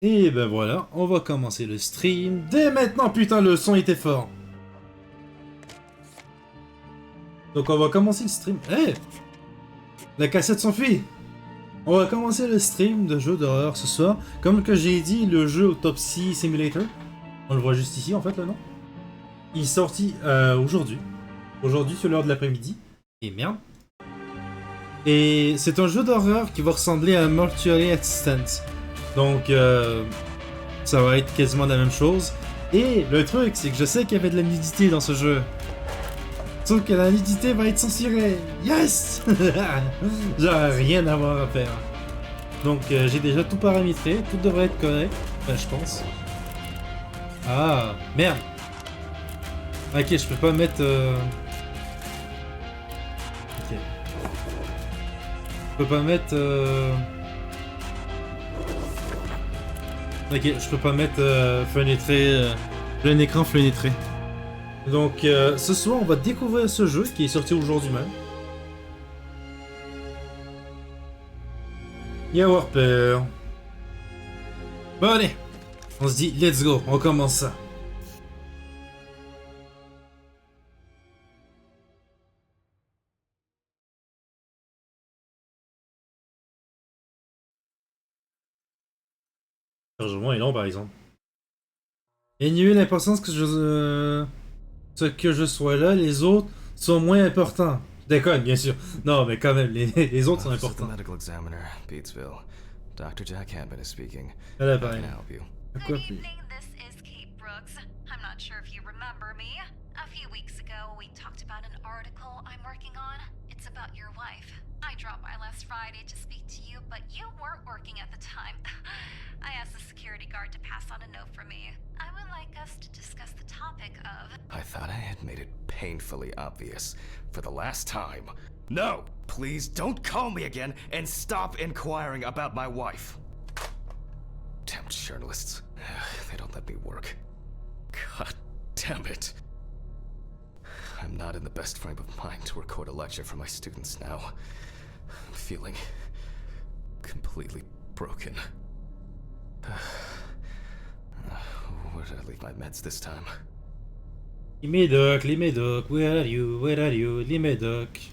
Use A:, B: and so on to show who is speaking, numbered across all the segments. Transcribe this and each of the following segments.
A: Et ben voilà, on va commencer le stream. Dès maintenant, putain, le son était fort. Donc on va commencer le stream. Eh, la cassette s'enfuit. On va commencer le stream de jeux d'horreur ce soir. Comme que j'ai dit, le jeu Autopsy Simulator. On le voit juste ici, en fait, le nom. Il est sorti aujourd'hui. Aujourd'hui, sur l'heure de l'après-midi. Et merde. Et c'est un jeu d'horreur qui va ressembler à Mortuary Assistant. Donc, ça va être quasiment la même chose. Et le truc, c'est que je sais qu'il y avait de la nudité dans ce jeu. Sauf que la nudité va être censurée. Yes! J'aurais rien à avoir à faire. Donc, j'ai déjà tout paramétré. Tout devrait être correct. Enfin, je pense. Ah, merde. Ok, je peux pas mettre... Ok. Je peux pas mettre... Ok, je peux pas mettre fenêtré... plein écran fenêtré. Donc, ce soir, on va découvrir ce jeu qui est sorti aujourd'hui même. Et avoir peur. Bon, allez. On se dit, let's go, on commence ça. Le chargement est long, par exemple. Et il y a eu l'importance que je sois là, les autres sont moins importants. Je déconne, bien sûr. Non, mais quand même, les autres sont
B: Office of the
A: importants.
B: Medical Examiner, Beatsville. Dr. Jack Hammond is speaking.
A: À la
B: How can
A: pareil.
B: I help you?
A: À
C: Good
A: quoi plus?
C: evening, this is Kate Brooks. I'm not sure if you remember me. A few weeks ago, we talked about an article I'm working on. It's about your wife. I dropped by last Friday to speak to you, but you weren't working at the time. I asked the security guard to pass on a note for me. I would like us to discuss the topic of...
B: I thought I had made it painfully obvious. For the last time. No! Please don't call me again and stop inquiring about my wife. Damn journalists. They don't let me work. God damn it. I'm not in the best frame of mind to record a lecture for my students now. I'm feeling completely broken. Where did I leave my meds this time?
A: Les médocs, where are you, les médocs.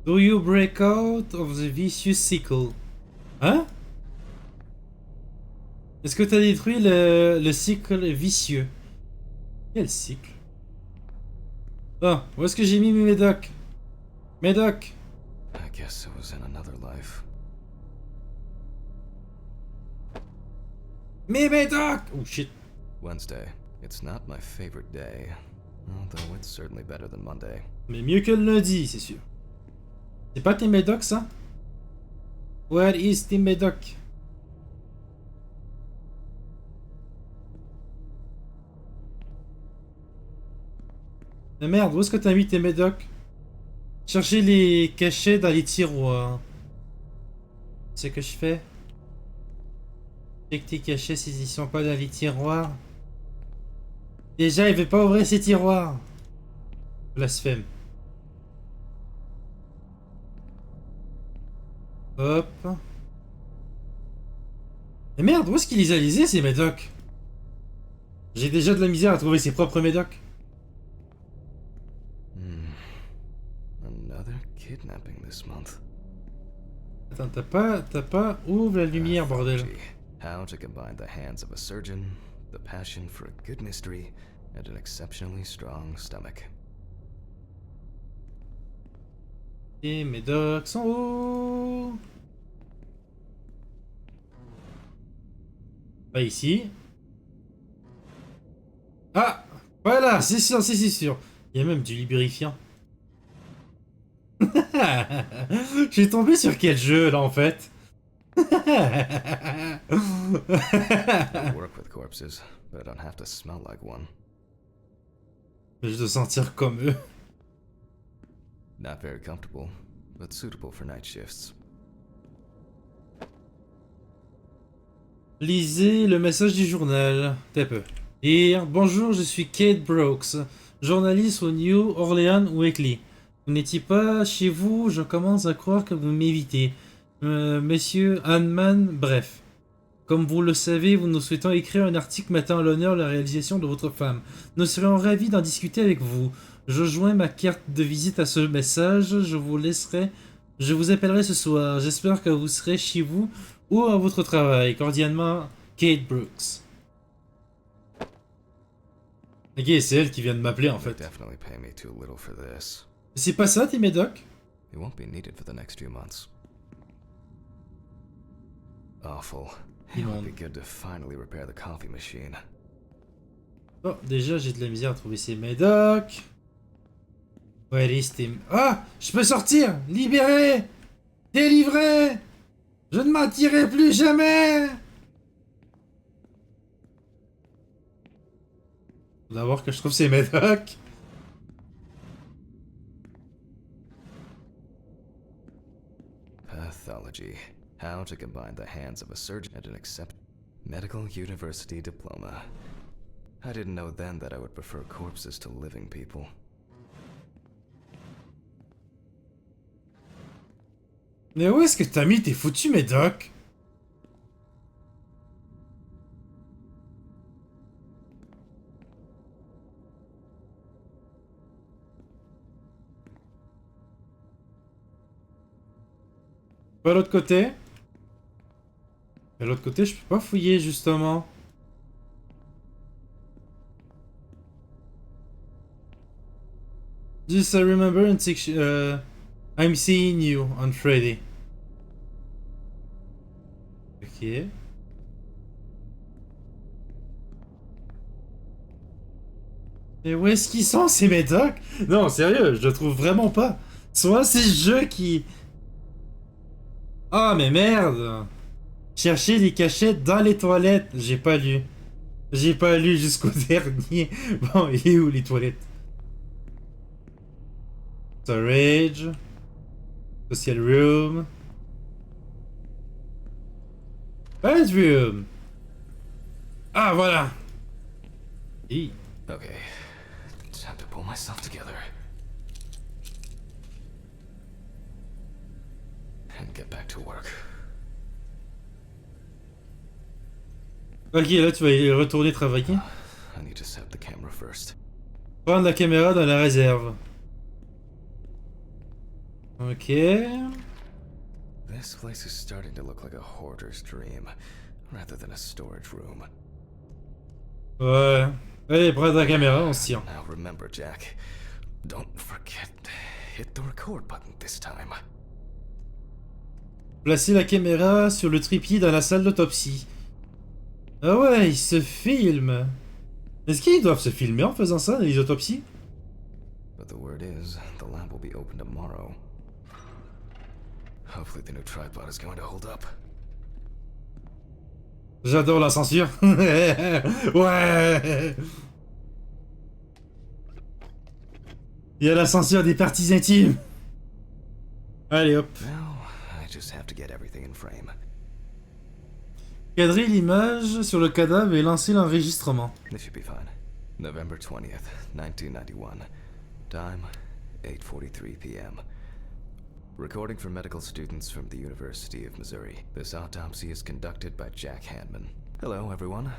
A: Do you break out of the vicious cycle? Hein? Est-ce que t'as détruit le cycle vicieux? Quel cycle? Ah, où est-ce que j'ai mis mes médocs? Médocs!
B: I guess it was in another life.
A: Mes médocs! Oh shit.
B: Wednesday. It's not my favorite day, although it's certainly better than Monday.
A: Mais mieux que le lundi, c'est sûr. C'est pas tes médocs, ça? Where is tes médocs? Mais merde, où est-ce que t'as mis tes médocs? Chercher les cachets dans les tiroirs. C'est ce que je fais. Check tes cachets s'ils sont pas dans les tiroirs. Déjà, il veut pas ouvrir ses tiroirs. Blasphème. Hop. Mais merde, où est-ce qu'il les a lisés, ces médocs? J'ai déjà de la misère à trouver ses propres médocs.
B: Another kidnapping this month.
A: Attends, t'as pas... Ouvre la lumière, bordel.
B: Gee, how to combine the hands of a surgeon, the passion for a good mystery, and an exceptionally strong stomach.
A: Et mes docs sont où? Pas ici. Ah! Voilà, c'est sûr, c'est sûr. Il y a même du lubrifiant. Je suis tombé sur quel jeu là en fait?
B: I work with corpses, but I don't have to smell like one.
A: Je dois sentir comme eux.
B: Not very comfortable, but suitable for night shifts.
A: Lisez le message du journal. T'es peu. Lire. Bonjour, je suis Kate Brooks, journaliste au New Orleans Weekly. Vous n'étiez pas chez vous, je commence à croire que vous m'évitez. Monsieur Hanman, bref. Comme vous le savez, nous souhaitons écrire un article mettant à l'honneur la réalisation de votre femme. Nous serions ravis d'en discuter avec vous. Je joins ma carte de visite à ce message. Je vous appellerai ce soir. J'espère que vous serez chez vous ou à votre travail. Cordialement, Kate Brooks. Ok, c'est elle qui vient de m'appeler en
B: They
A: fait.
B: definitely pay me too little for this.
A: C'est pas ça tes médocs?
B: It won't be needed for the next few months. Awful. It would be good to finally repair the coffee machine.
A: Oh, déjà j'ai de la misère à trouver ces médocs. Where is Tim? Ah! Je peux sortir! Libéré! Délivré! Je ne mentirai plus jamais! Faut d'abord que je trouve ces médocs.
B: Pathology. How to combine the hands of a surgeon and an accepted medical university diploma. I didn't know then that I would prefer corpses to living people.
A: Mais où est-ce que t'as mis tes foutus médocs? Pas l'autre côté? De l'autre côté, je peux pas fouiller justement. Just remember and I'm seeing you on Friday. Ok. Mais où est-ce qu'ils sont ces médocs? Non, sérieux, je le trouve vraiment pas. Soit c'est le jeu qui... Ah mais merde! Chercher les cachettes dans les toilettes. J'ai pas lu. J'ai pas lu jusqu'au dernier. Bon, il est où les toilettes? Storage. Social room. Bedroom. Ah voilà. Hi.
B: Okay, time to pull myself together. And get back to work.
A: Ok, là tu vas retourner travailler.
B: I need to set the camera first.
A: Prendre la caméra dans la réserve. Ok.
B: This place is starting to look like a hoarder's dream, rather than a storage room.
A: Ouais. Allez, prends la caméra, on se tire.
B: Now remember, Jack, don't forget, hit the record button this time.
A: Placez la caméra sur le trépied dans la salle d'autopsie. Ah ouais, ils se filment. Est-ce qu'ils doivent se filmer en faisant ça, les autopsies?
B: But the word is, the lab will be open tomorrow. Hopefully the new tripod is going to hold up.
A: J'adore la censure. Ouais. Il y a la censure des parties intimes. Allez hop.
B: Now, I just have to get everything in frame.
A: Cadrer l'image sur le cadavre et lancer l'enregistrement.
B: This should be fine. November 20th, 1991. Time, 8:43 p.m. Recording for medical students from the University of Missouri. This autopsy is conducted by Jack Hanman. Hello, everyone.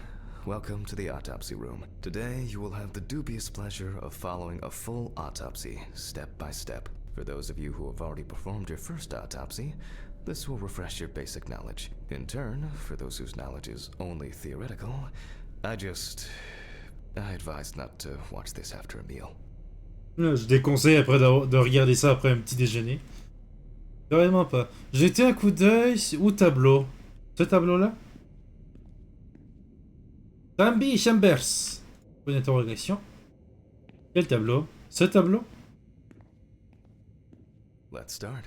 B: Welcome to the autopsy room. Today, you will have the dubious pleasure of following a full autopsy, step by step. For those of you who have already performed your first autopsy, this will refresh your basic knowledge. In turn, for those whose knowledge is only theoretical, I advise not to watch this after a meal.
A: Je déconseille après de regarder ça après un petit déjeuner. Vraiment pas. Jetez un coup d'œil au tableau. Ce tableau-là? Tambi Chambers. Point d'interrogation. Quel tableau? Ce tableau?
B: Let's start.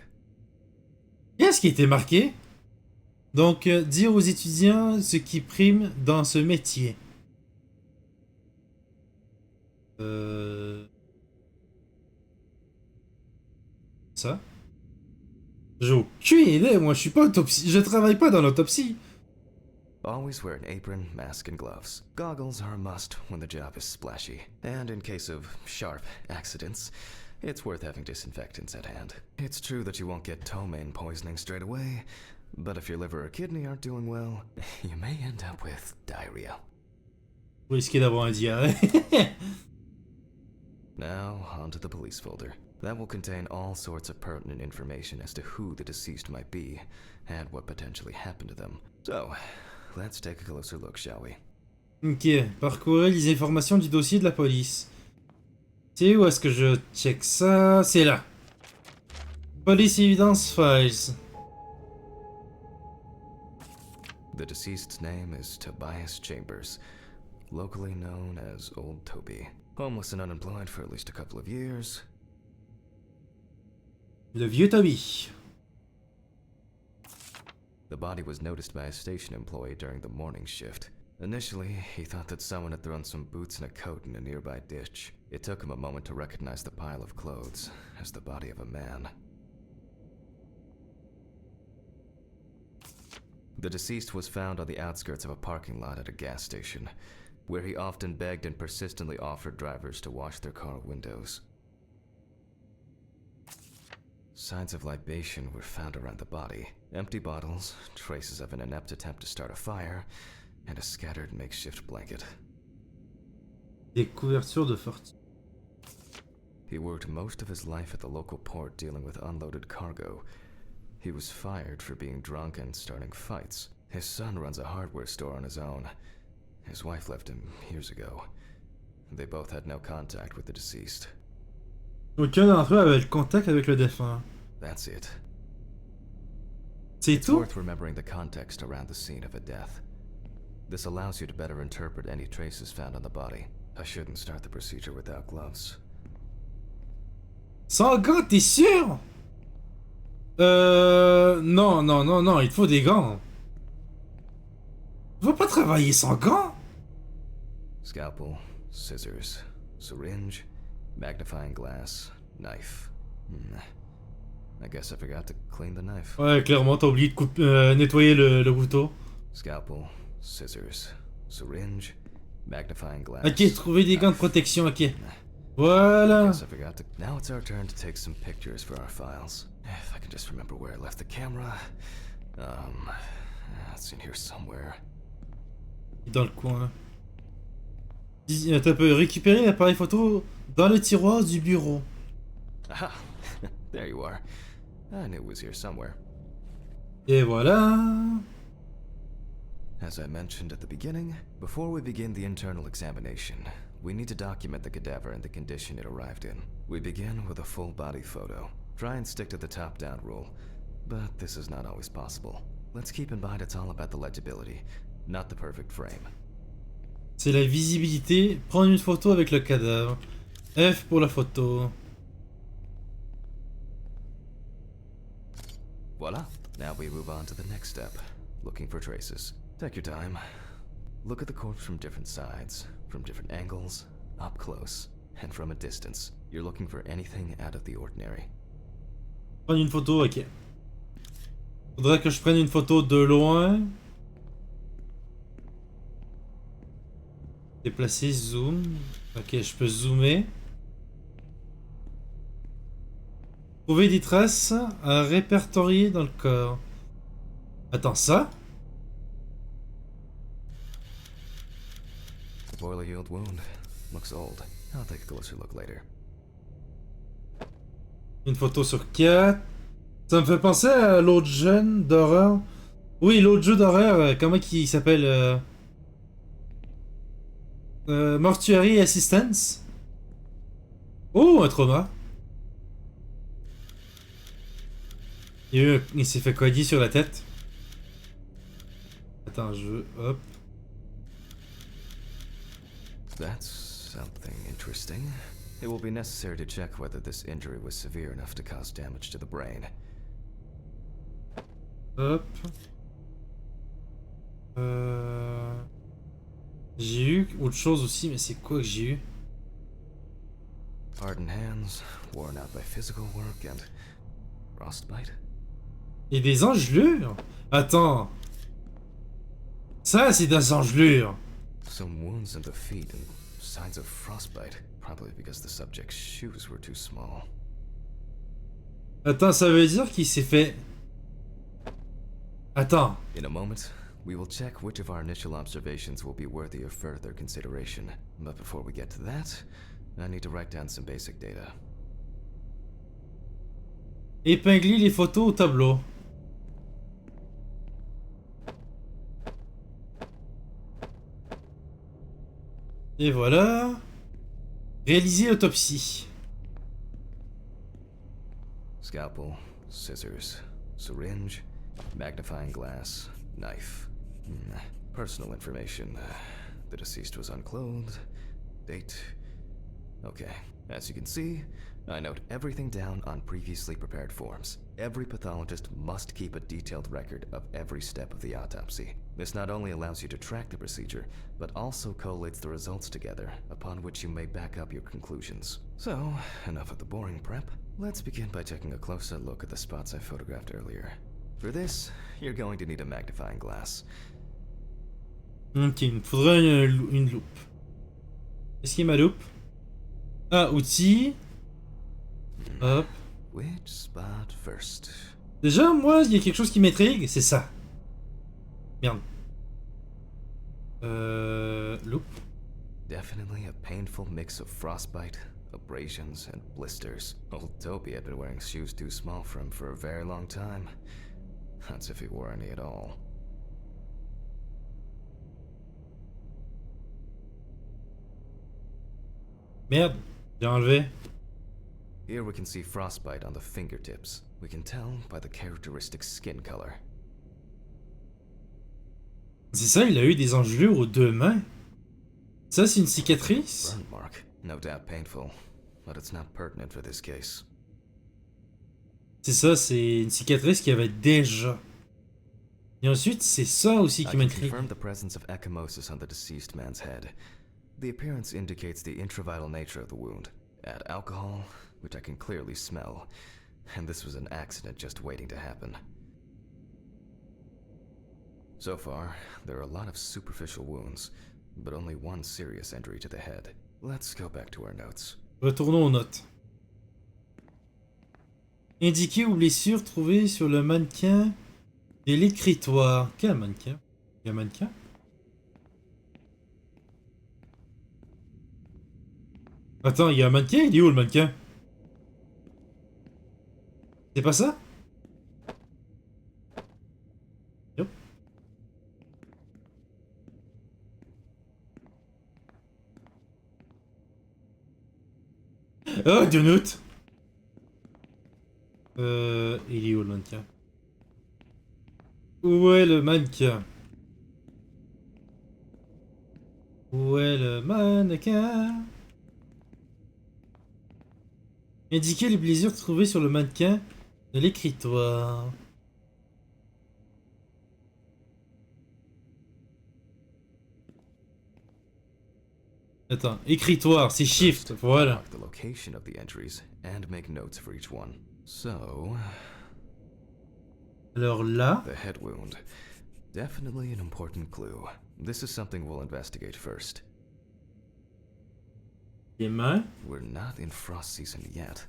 A: Qu'est-ce qui était marqué? Donc, dire aux étudiants ce qui prime dans ce métier. Ça? J'ai aucune idée, moi je suis pas autopsie. Je travaille pas dans l'autopsie.
B: Always wear an apron, mask, and gloves. Goggles are a must when the job is splashy. And in case of sharp accidents, it's worth having disinfectants at hand. It's true that you won't get ptomaine poisoning straight away, but if your liver or kidney aren't doing well, you may end up with diarrhea.
A: Vous risquez d'avoir un diarrhée.
B: Now, onto the police folder. That will contain all sorts of pertinent information as to who the deceased might be, and what potentially happened to them. So, let's take a closer look, shall we?
A: Ok, parcourez les informations du dossier de la police. C'est où est-ce que je check ça? C'est là. Police Evidence Files.
B: The deceased's name is Tobias Chambers, locally known as Old Toby. Homeless and unemployed for at least a couple of years.
A: Le vieux Toby.
B: The body was noticed by a station employee during the morning shift. Initially, he thought that someone had thrown some boots and a coat in a nearby ditch. It took him a moment to recognize the pile of clothes as the body of a man. The deceased was found on the outskirts of a parking lot at a gas station, where he often begged and persistently offered drivers to wash their car windows. Signs of libation were found around the body. Empty bottles, traces of an inept attempt to start a fire, and a scattered makeshift blanket.
A: Des couvertures de fortune.
B: He worked most of his life at the local port dealing with unloaded cargo. He was fired for being drunk and starting fights. His son runs a hardware store on his own. His wife left him years ago. They both had no contact with the deceased.
A: Aucun d'entre eux avait le contact avec le défunt.
B: That's it.
A: C'est
B: It's
A: tout?
B: worth remembering the context around the scene of a death. This allows you to better interpret any traces found on the body. I shouldn't start the procedure without gloves.
A: Sans gants, t'es sûr? Non, non, non, non, il te faut des gants. Tu vas pas travailler sans gants?
B: Scalpel, scissors, syringe, magnifying glass, knife. I guess I forgot to clean the knife.
A: Ouais, clairement, t'as oublié de nettoyer le couteau.
B: Scalpel, scissors, syringe, magnifying glass.
A: Ok, trouver des gants de protection, ok.
B: I
A: Voilà.
B: guess I forgot to. Now it's our turn to take some pictures for our files. If I can just remember where I left the camera. It's in here somewhere.
A: Dans le coin. T'as pu récupérer l'appareil photo dans le tiroir du bureau.
B: Aha! There you are. I knew it was here somewhere.
A: Et voilà.
B: As I mentioned at the beginning, before we begin the internal examination, we need to document the cadaver and the condition it arrived in. We begin with a full body photo. Try and stick to the top-down rule, but this is not always possible. Let's keep in mind it's all about the legibility, not the perfect frame.
A: C'est la visibilité. Prendre une photo avec le cadavre. F pour la photo.
B: Voila! Now we move on to the next step, looking for traces. Take your time. Look at the corpse from different sides, from different angles, up close, and from a distance. You're looking for anything out of the ordinary.
A: Prendre une photo, ok. Faudrait que je prenne une photo de loin. Déplacer, zoom. Ok, je peux zoomer. Trouver des traces à répertorier dans le corps. Attends, ça?
B: The poorly healed wound looks old. I'll take a closer look later.
A: Une photo sur 4. Ça me fait penser à l'autre jeune d'horreur. Oui, l'autre jeu d'horreur, comment il s'appelle Mortuary Assistance. Oh, un trauma. Il s'est fait cogner sur la tête. Attends, je veux... Hop.
B: That's something interesting. It will be necessary to check whether this injury was severe enough to cause damage to the brain.
A: Hop. J'ai eu autre chose aussi, mais c'est quoi que j'ai eu?
B: Hardened hands, worn out by physical work, and frostbite.
A: Et des engelures? Attends. Ça, c'est des engelures.
B: Some wounds in the feet and signs of frostbite, probably because the subject's shoes were too small.
A: Attends, ça veut dire qu'il s'est fait... Attends.
B: In a moment, we will check which of our initial observations will be worthy of further consideration. But before we get to that, I need to write down some basic data.
A: Épingler les photos au tableau. Et voilà. Réaliser l'autopsie.
B: Scalpel, scissors, syringe, magnifying glass, knife. Personal information. The deceased was unclothed. Date. Okay. As you can see, I note everything down on previously prepared forms. Every pathologist must keep a detailed record of every step of the autopsy. This not only allows you to track the procedure, but also collates the results together, upon which you may back up your conclusions. So, enough of the boring prep. Let's begin by taking a closer look at the spots I photographed earlier. For this, you're going to need a magnifying glass.
A: Ok, il me faudrait une loupe. Est-ce qu'il y a ma loupe? Ah, outils. Hop.
B: Which spot first?
A: Déjà, moi, il y a quelque chose qui m'intrigue, c'est ça. Merde. Loupe.
B: Definitely a painful mix of frostbite, abrasions, and blisters. Old Toby had been wearing shoes too small for him for a very long time. That's if he wore any at all.
A: Merde, j'ai enlevé.
B: Here we can see frostbite on the fingertips. We can tell by the characteristic skin color.
A: C'est ça, il a eu des engelures aux deux mains. Ça, c'est une cicatrice?
B: Burn mark, no doubt painful, but it's not pertinent for this case.
A: C'est ça, c'est une cicatrice qu'il y avait déjà. Et ensuite, c'est ça aussi
B: I
A: qui
B: can
A: m'intrigue.
B: confirm the presence of ecchymosis on the deceased man's head. The appearance indicates the intravital nature of the wound. Add alcohol, which I can clearly smell, and this was an accident just waiting to happen. So far, there are a lot of superficial wounds, but only one serious injury to the head. Let's go back to our notes.
A: Retournons aux notes. Indiquer aux blessures trouvées sur le mannequin et l'écritoire. Quel mannequin? Il y a un mannequin? Attends, il y a un mannequin? Il est où le mannequin? C'est pas ça? Yep. Oh, Donut! Il est où le mannequin? Où est le mannequin? Où est le mannequin? Indiquer les blessures trouvées sur le mannequin de l'écritoire. Attends, écritoire, c'est shift, voilà.
B: Mark the location of the entries and make notes for each one. So,
A: Alors là,
B: the head wound. Definitely an important clue. This is something we'll investigate first.
A: les mains.
B: We're not in frost season yet,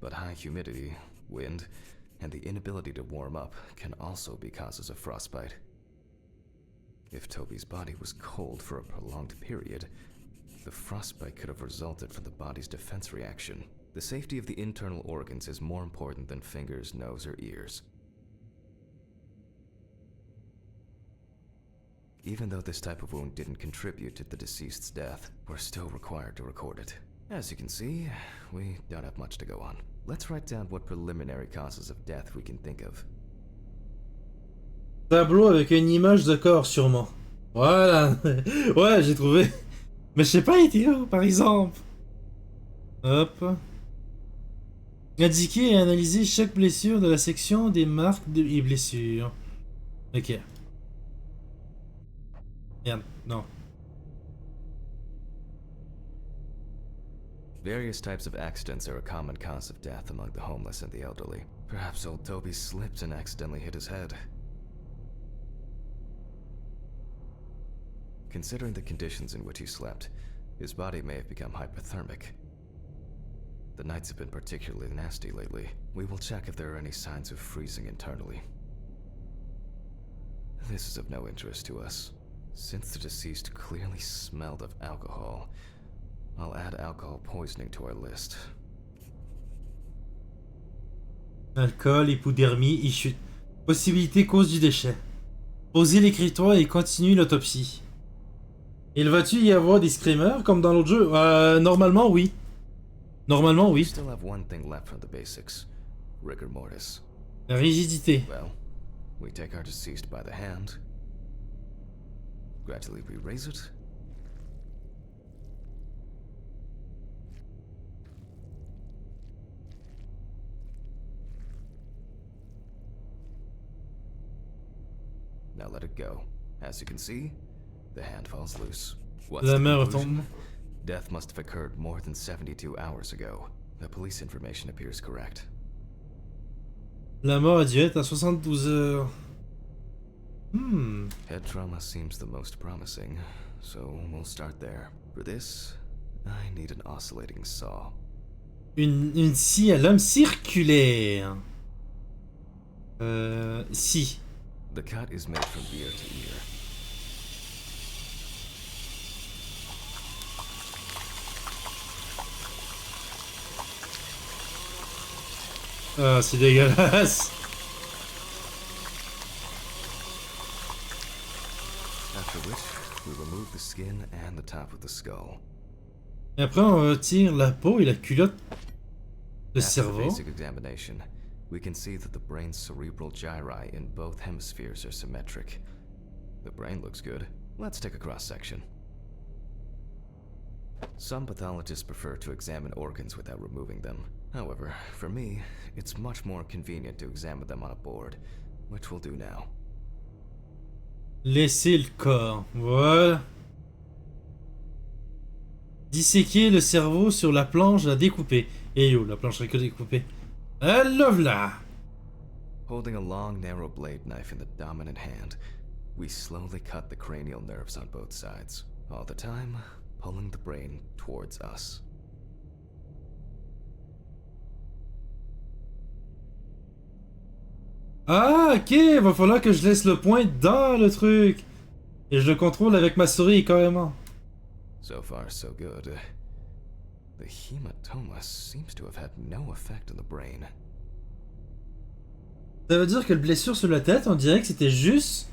B: but high humidity, wind, and the inability to warm up can also be causes of frostbite. If Toby's body was cold for a prolonged period, the frostbite could have resulted from the body's defense reaction. The safety of the internal organs is more important than fingers, nose, or ears. Even though this type of wound didn't contribute to the deceased's death, we're still required to record it. As you can see, we don't have much to go on. Let's write down what preliminary causes of death we can think of.
A: Tableau avec une image de corps, sûrement. Voilà. Ouais, j'ai trouvé. Mais je sais pas, il était où, par exemple? Hop. Indiquer et analyser chaque blessure de la section des marques et blessures. Ok. Merde, non.
B: Various types of accidents are a common cause of death among the homeless and the elderly. Perhaps old Toby slipped and accidentally hit his head. Considering the conditions in which he slept, His body may have become hypothermic. The nights have been particularly nasty lately. We will check if there are any signs of freezing internally. This is of no interest to us. Since the deceased clearly smelled of alcohol, I'll add alcohol poisoning to our list.
A: Alcool, hypodermie, chute. Possibilité cause du déchet. Posez l'écritoire et continuez l'autopsie. Il va-tu y avoir des screamers comme dans l'autre jeu? Normalement oui. Normalement
B: We
A: oui.
B: still have one thing left from the basics. Rigor mortis.
A: La rigidité.
B: Well, we take our deceased by the hand. Gradually we raise it. Now let it go. As you can see, the hand falls loose. What's
A: La
B: the
A: main
B: conclusion?
A: retombe.
B: Death must have occurred more than 72 hours ago. The police information appears correct.
A: La mort a dû être à 72 heures.
B: Head trauma seems the most promising, so we'll start there. For this, I need an oscillating saw.
A: Une scie à l'homme circulaire. Si.
B: The cut is made from ear to ear.
A: Ah, c'est dégueulasse.
B: After which, we remove the skin and the top of the skull.
A: Et après, on retire la peau et la culotte de
B: After the
A: cerveau.
B: basic examination, we can see that the brain's cerebral gyri in both hemispheres are symmetric. The brain looks good. Let's take a cross-section. Some pathologists prefer to examine organs without removing them. However, for me, it's much more convenient to examine them on a board, which we'll do now.
A: Laisser le corps. Voilà. Disséquer le cerveau sur la planche à découper. Et yo, la planche que découpée. Alors là.
B: Holding a long, narrow blade knife in the dominant hand, we slowly cut the cranial nerves on both sides, all the time pulling the brain towards us.
A: Ah, ok, va falloir que je laisse le point dans le truc. Et je le contrôle avec ma souris, carrément.
B: So far, so good. The hematoma seems to have had no effect on the brain.
A: Ça veut dire que le blessure sur la tête, on dirait que c'était juste...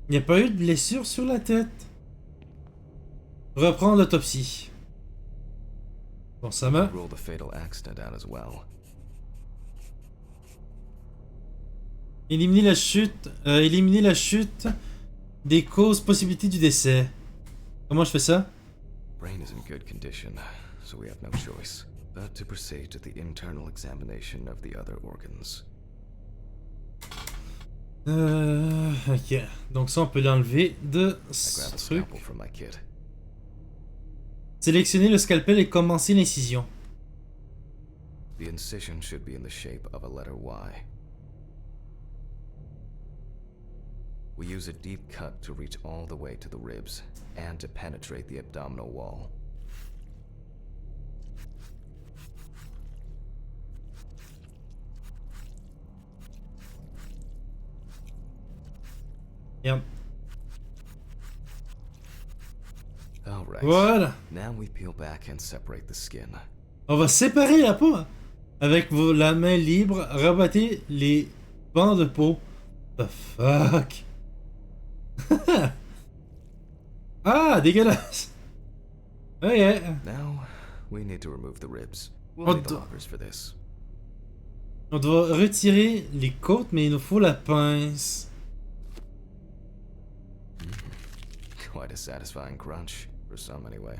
A: Il n'y a pas eu de blessure sur la tête. Reprendre l'autopsie. Bon, ça m'a...
B: Rule the fatal accident out as well.
A: Éliminer la chute des causes possibilités du décès. Comment je fais ça?
B: Brain is in good condition, so we have no choice but to proceed to the internal examination of the other organs.
A: Ok. Donc ça, on peut l'enlever de
B: I grab
A: ce
B: a
A: truc.
B: scalpel from my kit.
A: Sélectionner le scalpel et commencer l'incision.
B: The incision should be in the shape of a letter Y. We use a deep cut to reach all the way to the ribs and to penetrate the abdominal wall.
A: Yep.
B: All right.
A: Voilà.
B: Now we peel back and separate the skin.
A: On va séparer la peau. Hein. Avec la main libre, rabattez les bancs de peau. The fuck? Ah, dégueulasse. Ok.
B: Now we need to remove the ribs. We'll
A: Oh,
B: need the
A: d-
B: loppers for this.
A: On doit retirer les côtes, mais il nous faut la pince.
B: Quite a satisfying crunch, for some anyway.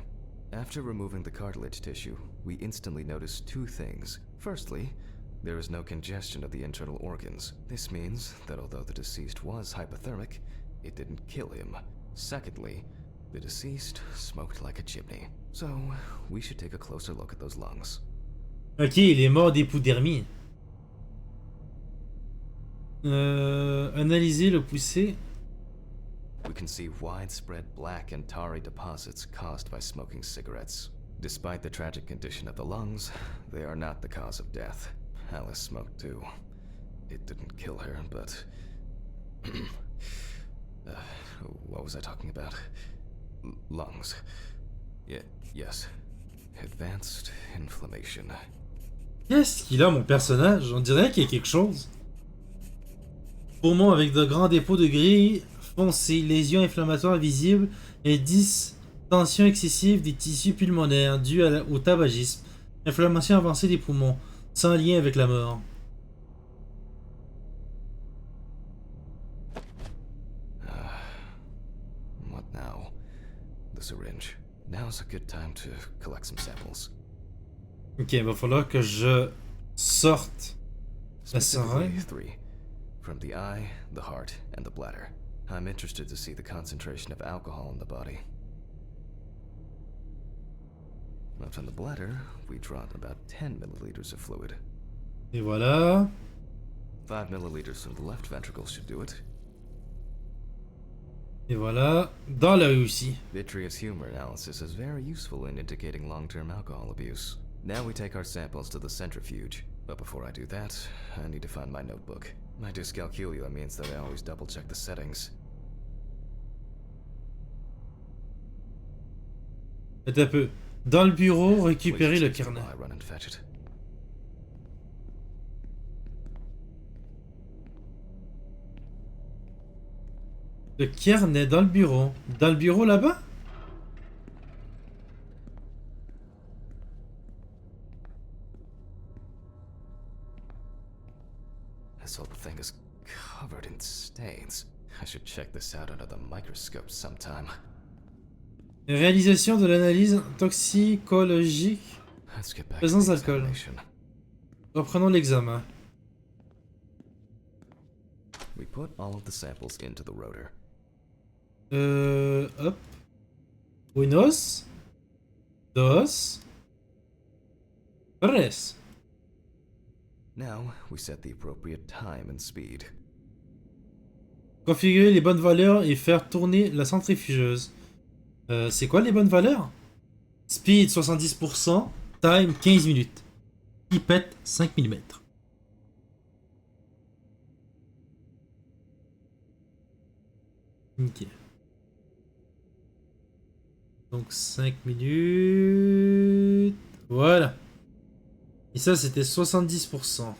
B: After removing the cartilage tissue, we instantly notice two things. Firstly, there is no congestion of the internal organs. This means that although the deceased was hypothermic, it didn't kill him. Secondly, the deceased smoked like a chimney. So, we should take a closer look at those lungs.
A: Ok, il est mort d'hypodermie. Analyser le poussé.
B: we can see widespread black and tarry deposits caused by smoking cigarettes. Despite the tragic condition of the lungs, they are not the cause of death. Alice smoked too. It didn't kill her, but... what was I talking about? Lungs. Yes. Advanced inflammation.
A: Qu'est-ce qu'il a, mon personnage? On dirait qu'il y a quelque chose. Poumons avec de grands dépôts de gris foncé, lésions inflammatoires visibles et distension excessive des tissus pulmonaires due au tabagisme, inflammation avancée des poumons, sans lien avec la mort.
B: What now? The syringe. Now's a good time to collect some samples.
A: Ok, il va falloir que je sorte la
B: Specifically
A: seringue.
B: 3. From the eye, the heart, and the bladder. I'm interested to see the concentration of alcohol in the body. Now from the bladder, we draw about 10 milliliters of fluid.
A: Et voilà.
B: 5 milliliters from the left ventricle should do it.
A: Et voilà. Dans l'œil aussi.
B: Vitreous humor analysis is very useful in indicating long-term alcohol abuse. Now we take our samples to the centrifuge. But before I do that, I need to find my notebook. My dyscalculia means that I always double-check the settings.
A: Attends un peu. Dans le bureau,
B: Please
A: récupérer le
B: excuse me
A: carnet.
B: while I run and fetch it.
A: Le carnet dans le bureau. Dans le bureau là-bas?
B: This whole thing is covered in stains. I should check this out under the microscope sometime.
A: Réalisation de l'analyse toxicologique.
B: Let's get back to
A: Présence
B: the
A: d'alcool.
B: examination.
A: Reprenons l'examen.
B: We put all of the samples into the rotor.
A: Hop. Buenos. Dos. Tres.
B: Now, we set the appropriate time and speed.
A: Configurer les bonnes valeurs et faire tourner la centrifugeuse. C'est quoi les bonnes valeurs? Speed 70%, time 15 minutes. Pipette 5 mm. Ok. Donc 5 minutes. Voilà. Et ça c'était 70%.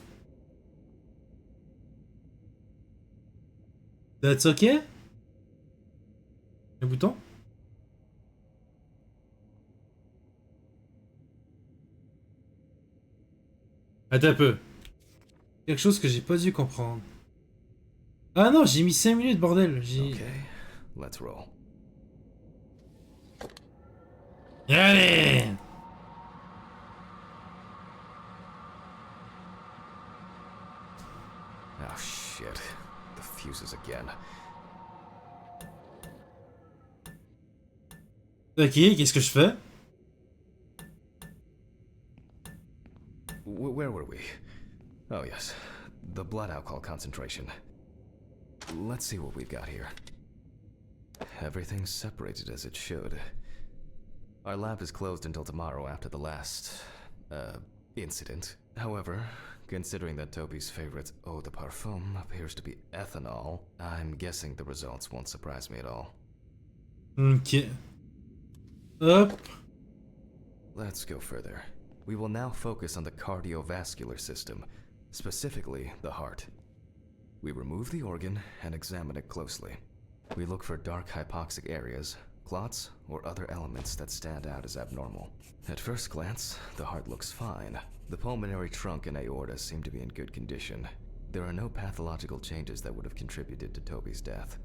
A: That's ok? Un bouton? Attends un peu. Quelque chose que j'ai pas dû comprendre. Ah non, j'ai mis 5 minutes, bordel. J'ai...
B: Okay, let's roll.
A: Allez!
B: Oh shit. The fuses again.
A: Ok, qu'est-ce que je fais?
B: Where were we? Oh yes, the blood alcohol concentration. Let's see what we've got here. Everything's separated as it should. Our lab is closed until tomorrow after the last, incident. However, considering that Toby's favorite eau de parfum appears to be ethanol, I'm guessing the results won't surprise me at all.
A: Ok. Hop.
B: Let's go further. We will now focus on the cardiovascular system, specifically the heart. We remove the organ and examine it closely. We look for dark hypoxic areas, clots, or other elements that stand out as abnormal. At first glance, the heart looks fine. The pulmonary trunk and aorta seem to be in good condition. There are no pathological changes that would have contributed to Toby's death.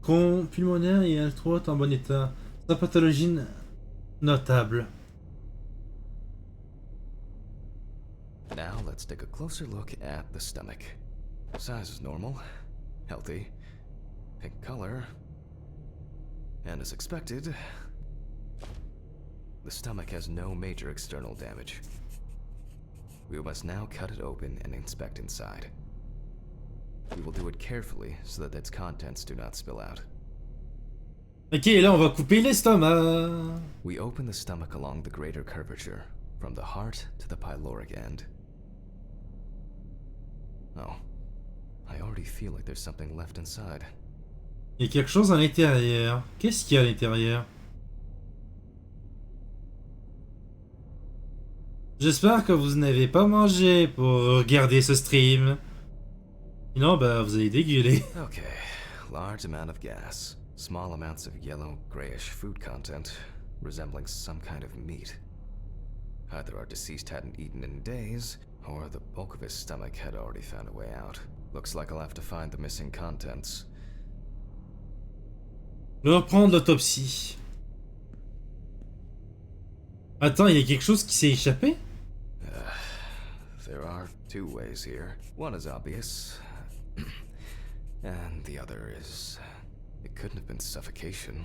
A: Tronc pulmonaire et L3 en bon état. Sans pathologie notable.
B: Now let's take a closer look at the stomach. Size is normal, healthy, pink color, and as expected, the stomach has no major external damage. We must now cut it open and inspect inside. We will do it carefully so that its contents do not spill out.
A: Ok, là on va couper l'estomac.
B: We open the stomach along the greater curvature, from the heart to the pyloric end. Oh, I already feel like there's something left inside.
A: Il y a quelque chose à l'intérieur. Qu'est-ce qu'il y a à l'intérieur? J'espère que vous n'avez pas mangé pour regarder ce stream. Sinon, bah, vous allez dégueuler.
B: Okay, large amount of gas, small amounts of yellow, grayish food content, resembling some kind of meat. Either our deceased hadn't eaten in days, or the bulk of his stomach had already found a way out. Looks like I'll have to find the missing contents.
A: Je vais reprendre l'autopsie. Attends, il y a quelque chose qui s'est échappé?
B: There are two ways here. One is obvious, and the other is... It couldn't have been suffocation,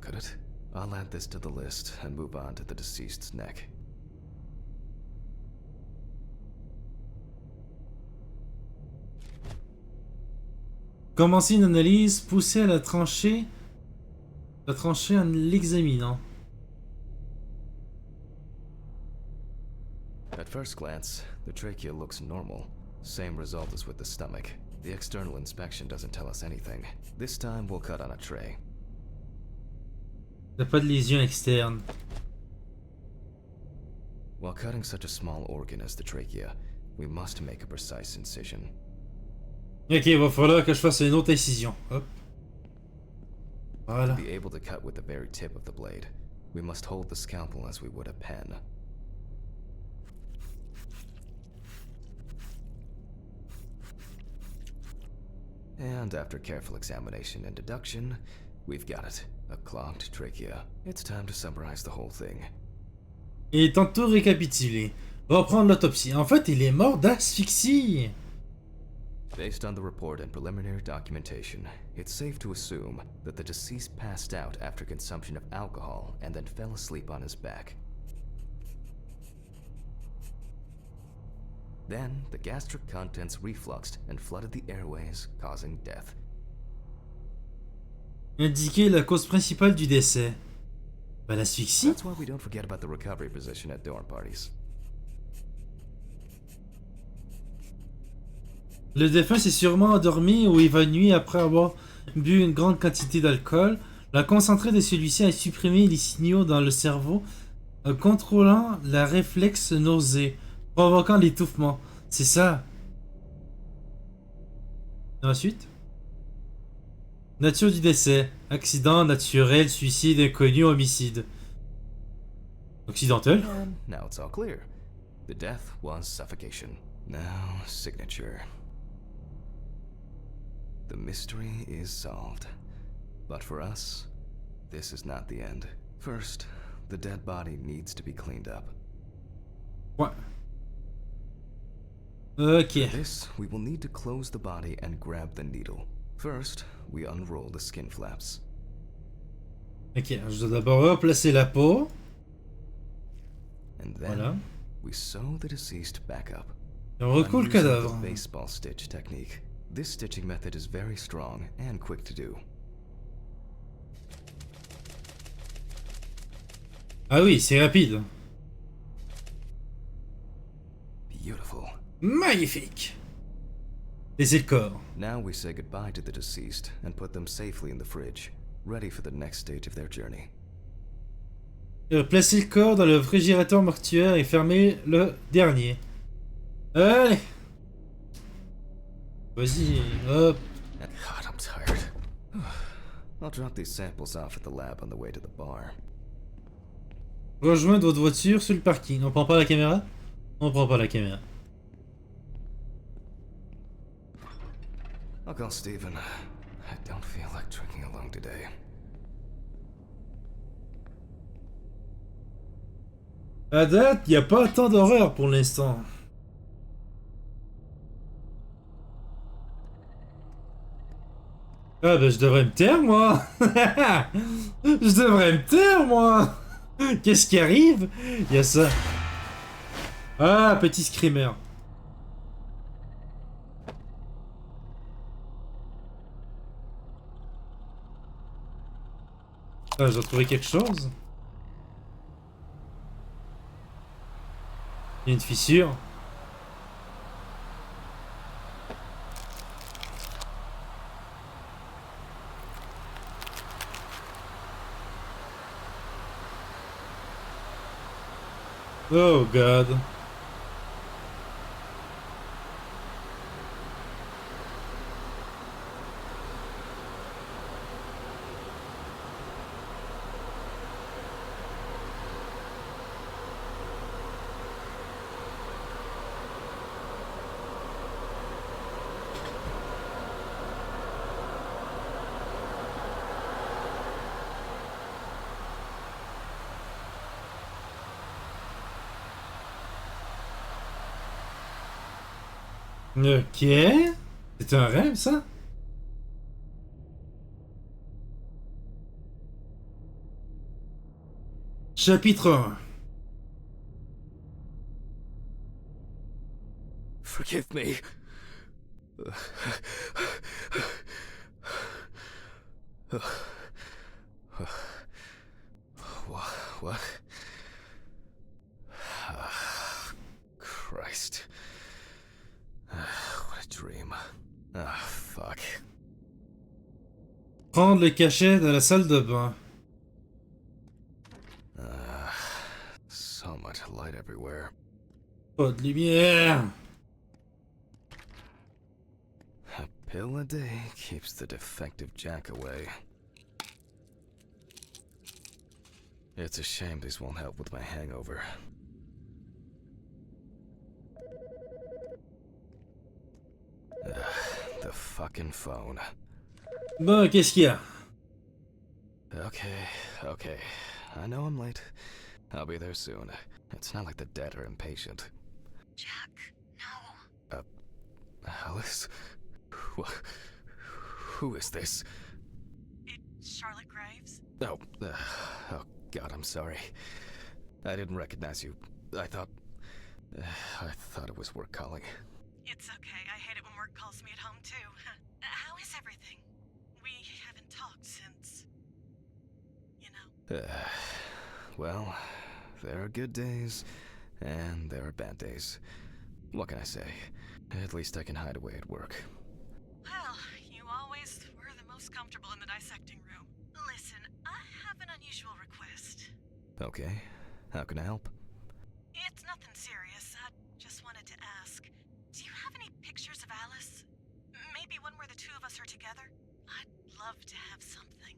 B: could it? I'll add this to the list and move on to the deceased's neck.
A: Commencer une analyse, pousser à la tranchée. La tranchée en l'examinant.
B: At first glance, the trachea looks normal. Same result as with the stomach. The external inspection doesn't tell us anything. This time we'll cut on a tray.
A: Il n'y a pas de lésion externe.
B: While cutting such a small organ as the trachea, we must make a precise incision.
A: Ok, il va falloir que je fasse une autre incision. Hop. Voilà.
B: To be able to cut with the very tip of the blade, we must hold the scalpel as we would a pen. And after careful examination and deduction, we've got it. A clogged trachea. It's time to summarize the whole thing.
A: Et tantôt récapituler. Reprendre l'autopsie. En fait, il est mort d'asphyxie.
B: Based on the report and preliminary documentation, it's safe to assume that the deceased passed out after consumption of alcohol and then fell asleep on his back. Then, the gastric contents refluxed and flooded the airways, causing death.
A: Indiquer la cause principale du décès. Bah, l'asphyxie.
B: That's why we don't forget about the recovery position at dorm parties.
A: Le défunt s'est sûrement endormi ou évanoui après avoir bu une grande quantité d'alcool. La concentrée de celui-ci a supprimé les signaux dans le cerveau, contrôlant la réflexe nausée, provoquant l'étouffement. C'est ça. Ensuite, nature du décès. Accident naturel, suicide, inconnu, homicide. Accidentel.
B: And now it's all clear. The death was suffocation. Now, signature. The mystery is solved. But for us, this is not the end. First, the dead body needs to be cleaned up.
A: Ouais. Ok.
B: For this, we will need to close the body and grab the needle. First, we unroll the skin flaps.
A: Ok, je dois d'abord replacer la peau.
B: And then,
A: Voilà.
B: we sew the deceased back up.
A: Et on recoule le
B: I'm using
A: cadavre.
B: the baseball stitch technique. This stitching method is very strong and quick to do.
A: Ah oui, c'est rapide.
B: Beautiful.
A: Magnifique. Laissez le corps.
B: Now we say goodbye to the deceased and put them safely in the fridge, ready for the next stage of their journey.
A: Placez le corps dans le réfrigérateur mortuaire et fermez le dernier. Allez. Vas-y, hop.
B: God, I'm tired. I'll drop these samples off at the lab on the way to the bar.
A: Rejoindre votre voiture sur le parking. On prend pas la caméra? On prend pas la caméra.
B: I'll call Steven. I don't feel like drinking alone today.
A: À date, y a pas tant d'horreur pour l'instant. Ah bah je devrais me taire moi. Je devrais me taire moi. Qu'est-ce qui arrive? Y a ça. Ah, petit screamer. Ah, je dois trouver quelque chose. Il y a une fissure. Oh god. Ok. C'est un rêve, ça? Chapitre 1.
B: Forgive me. What? Christ. What a dream. Ah, fuck.
A: Prendre le cachet de la salle de bain.
B: So much light everywhere.
A: Pas de lumière.
B: A pill a day keeps the defective Jack away. It's a shame these won't help with my hangover. The fucking phone.
A: Bon, qu'est-ce qu'il y a?
B: Okay. I know I'm late. I'll be there soon. It's not like the dead are impatient.
C: Jack, no.
B: Alice? Who is this?
D: It's Charlotte Graves.
B: Oh God, I'm sorry. I didn't recognize you. I thought it was work calling.
D: It's okay. I hate it when work calls me at home, too. How is everything? We haven't talked since... you know.
B: Well, there are good days, and there are bad days. What can I say? At least I can hide away at work.
D: Well, you always were the most comfortable in the dissecting room. Listen, I have an unusual request.
B: Okay, how can I help?
D: It's nothing serious. I just wanted to ask. Do you have any pictures of Alice? Maybe one where the two of us are together? I'd love to have something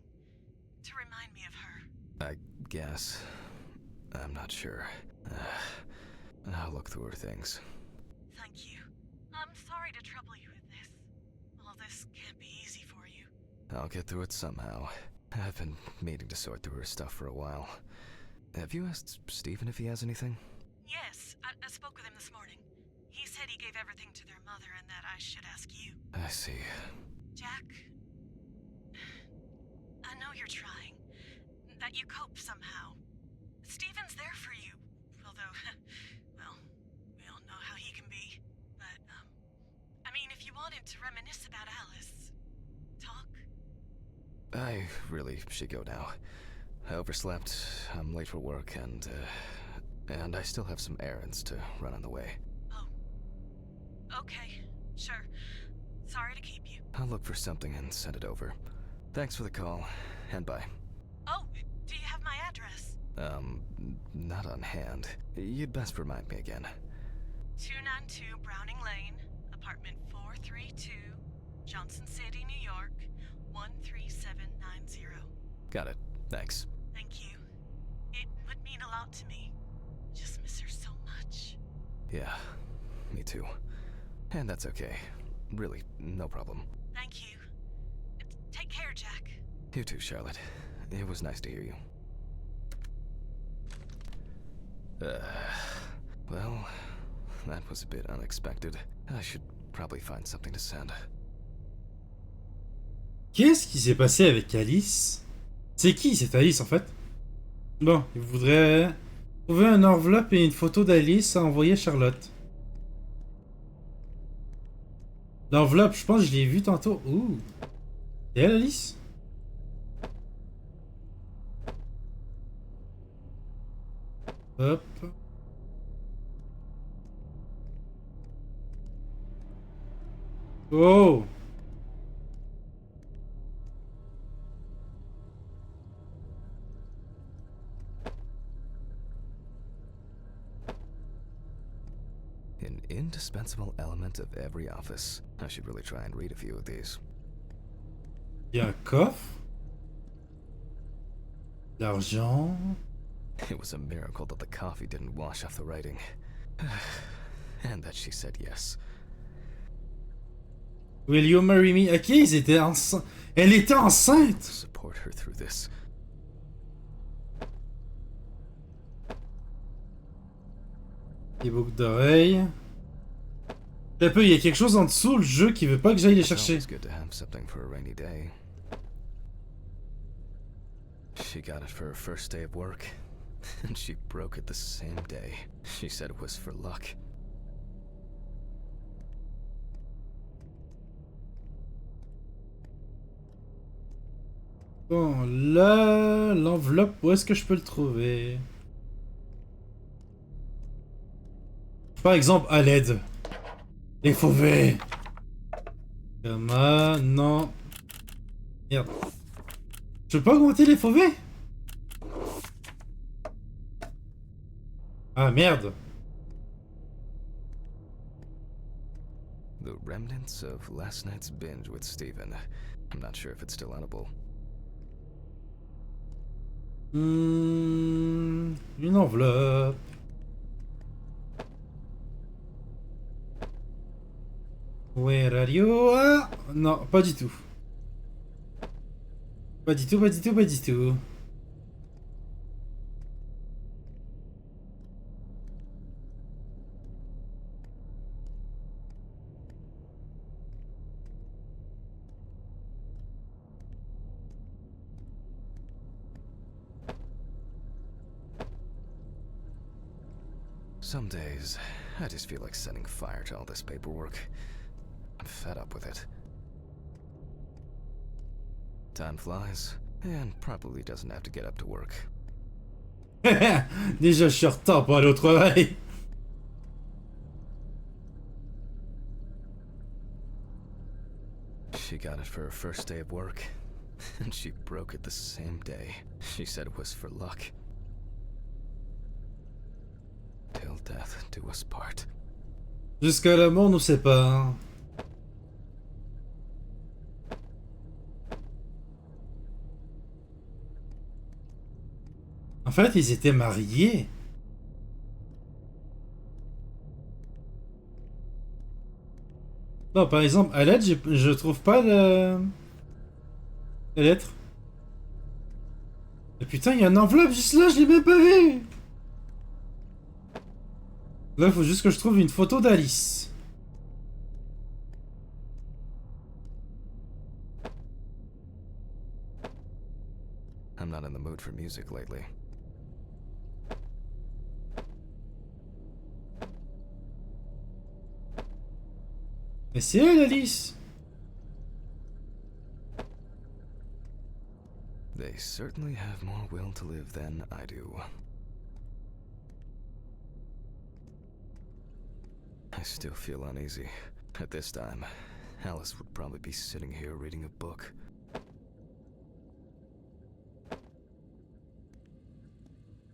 D: to remind me of her.
B: I guess. I'm not sure. I'll look through her things.
D: Thank you. I'm sorry to trouble you with this. All this can't be easy for you.
B: I'll get through it somehow. I've been meaning to sort through her stuff for a while. Have you asked Stephen if he has anything?
D: Yes, I spoke with him this morning. He said he gave everything to their mother and that I should ask you.
B: I see.
D: Jack, I know you're trying. That you cope somehow. Stephen's there for you. Although, well, we all know how he can be. But, I mean, if you wanted to reminisce about Alice, talk.
B: I really should go now. I overslept, I'm late for work, and I still have some errands to run on the way.
D: Oh. Okay, sure. Sorry to keep you.
B: I'll look for something and send it over. Thanks for the call, and bye.
D: Oh, do you have my address?
B: Not on hand. You'd best remind me again.
D: 292 Browning Lane, apartment 432, Johnson City, New York, 13790.
B: Got it. Thanks.
D: Thank you. It would mean a lot to me. Just miss her so much.
B: Yeah, me too. And that's okay. Really, no problem.
D: Thank you. Take care, Jack.
B: You too, Charlotte. It was nice to hear you. Well, that was a bit unexpected. I should probably find something to send.
A: Qu'est-ce qui s'est passé avec Alice? C'est qui cette Alice en fait? Bon, il voudrait trouver une enveloppe et une photo d'Alice à envoyer à Charlotte. L'enveloppe, je pense que je l'ai vue tantôt. Ouh. C'est elle, Alice? Hop. Oh!
B: An indispensable element of every office. I should really try and read a few of these.
A: Il y a un coffre. L'argent.
B: It was a miracle that the coffee didn't wash off the writing. And that she said yes.
A: Will you marry me? Ok, ils étaient enceintes. Elle était enceinte!
B: Support her through this.
A: Des boucles d'oreilles. Un peu, il y a quelque chose en dessous, le jeu qui veut pas que j'aille les
B: It's
A: chercher.
B: always good to have something for a rainy day. She got it for her first day of work, and she broke it the same day. She said it was for luck.
A: Bon, là, l'enveloppe, où est-ce que je peux le trouver? Par exemple, à l'aide. Les fauvets. Comment? Non. Merde. Je peux pas augmenter les fauvets? Ah, merde.
B: The remnants of last night's binge with Steven. I'm not sure if it's still edible.
A: Une enveloppe. Where are you? Ah, non, pas du tout. Pas du tout, pas du tout, pas du tout.
B: Some days, I just feel like setting fire to all this paperwork. I'm fed up with it. Time flies, and probably doesn't have to get up to work.
A: Déjà, je suis en retard pour aller au travail.
B: She got it for her first day of work, and she broke it the same day. She said it was for luck. Till death do us part.
A: Jusqu'à la mort nous sépare. En fait, ils étaient mariés. Non, par exemple, à l'aide, je trouve pas la lettre. Et putain, il y a une enveloppe juste là, je l'ai même pas vue. Là, il faut juste que je trouve une photo d'Alice.
B: I'm not in the mood for music lately.
A: Mais c'est elle, Alice.
B: They certainly have more will to live than I do. I still feel uneasy. At this time, Alice would probably be sitting here reading a book.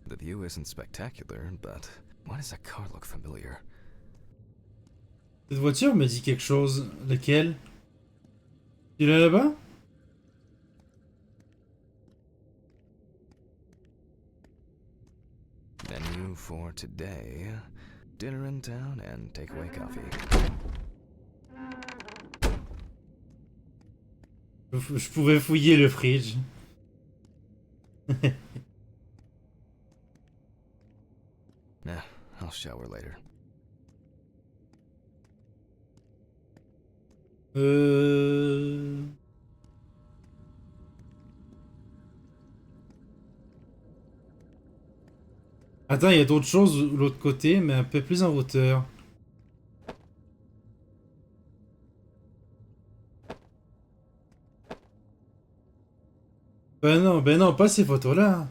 B: The view isn't spectacular, but why does that car look familiar?
A: Cette voiture me dit quelque chose. Lequel? Il est là-bas?
B: Menu for today. Dinner in town and takeaway coffee.
A: Je pourrais fouiller le fridge.
B: Nah, I'll shower later.
A: Attends, il y a d'autres choses de l'autre côté, mais un peu plus en hauteur. Ben non, pas ces photos-là.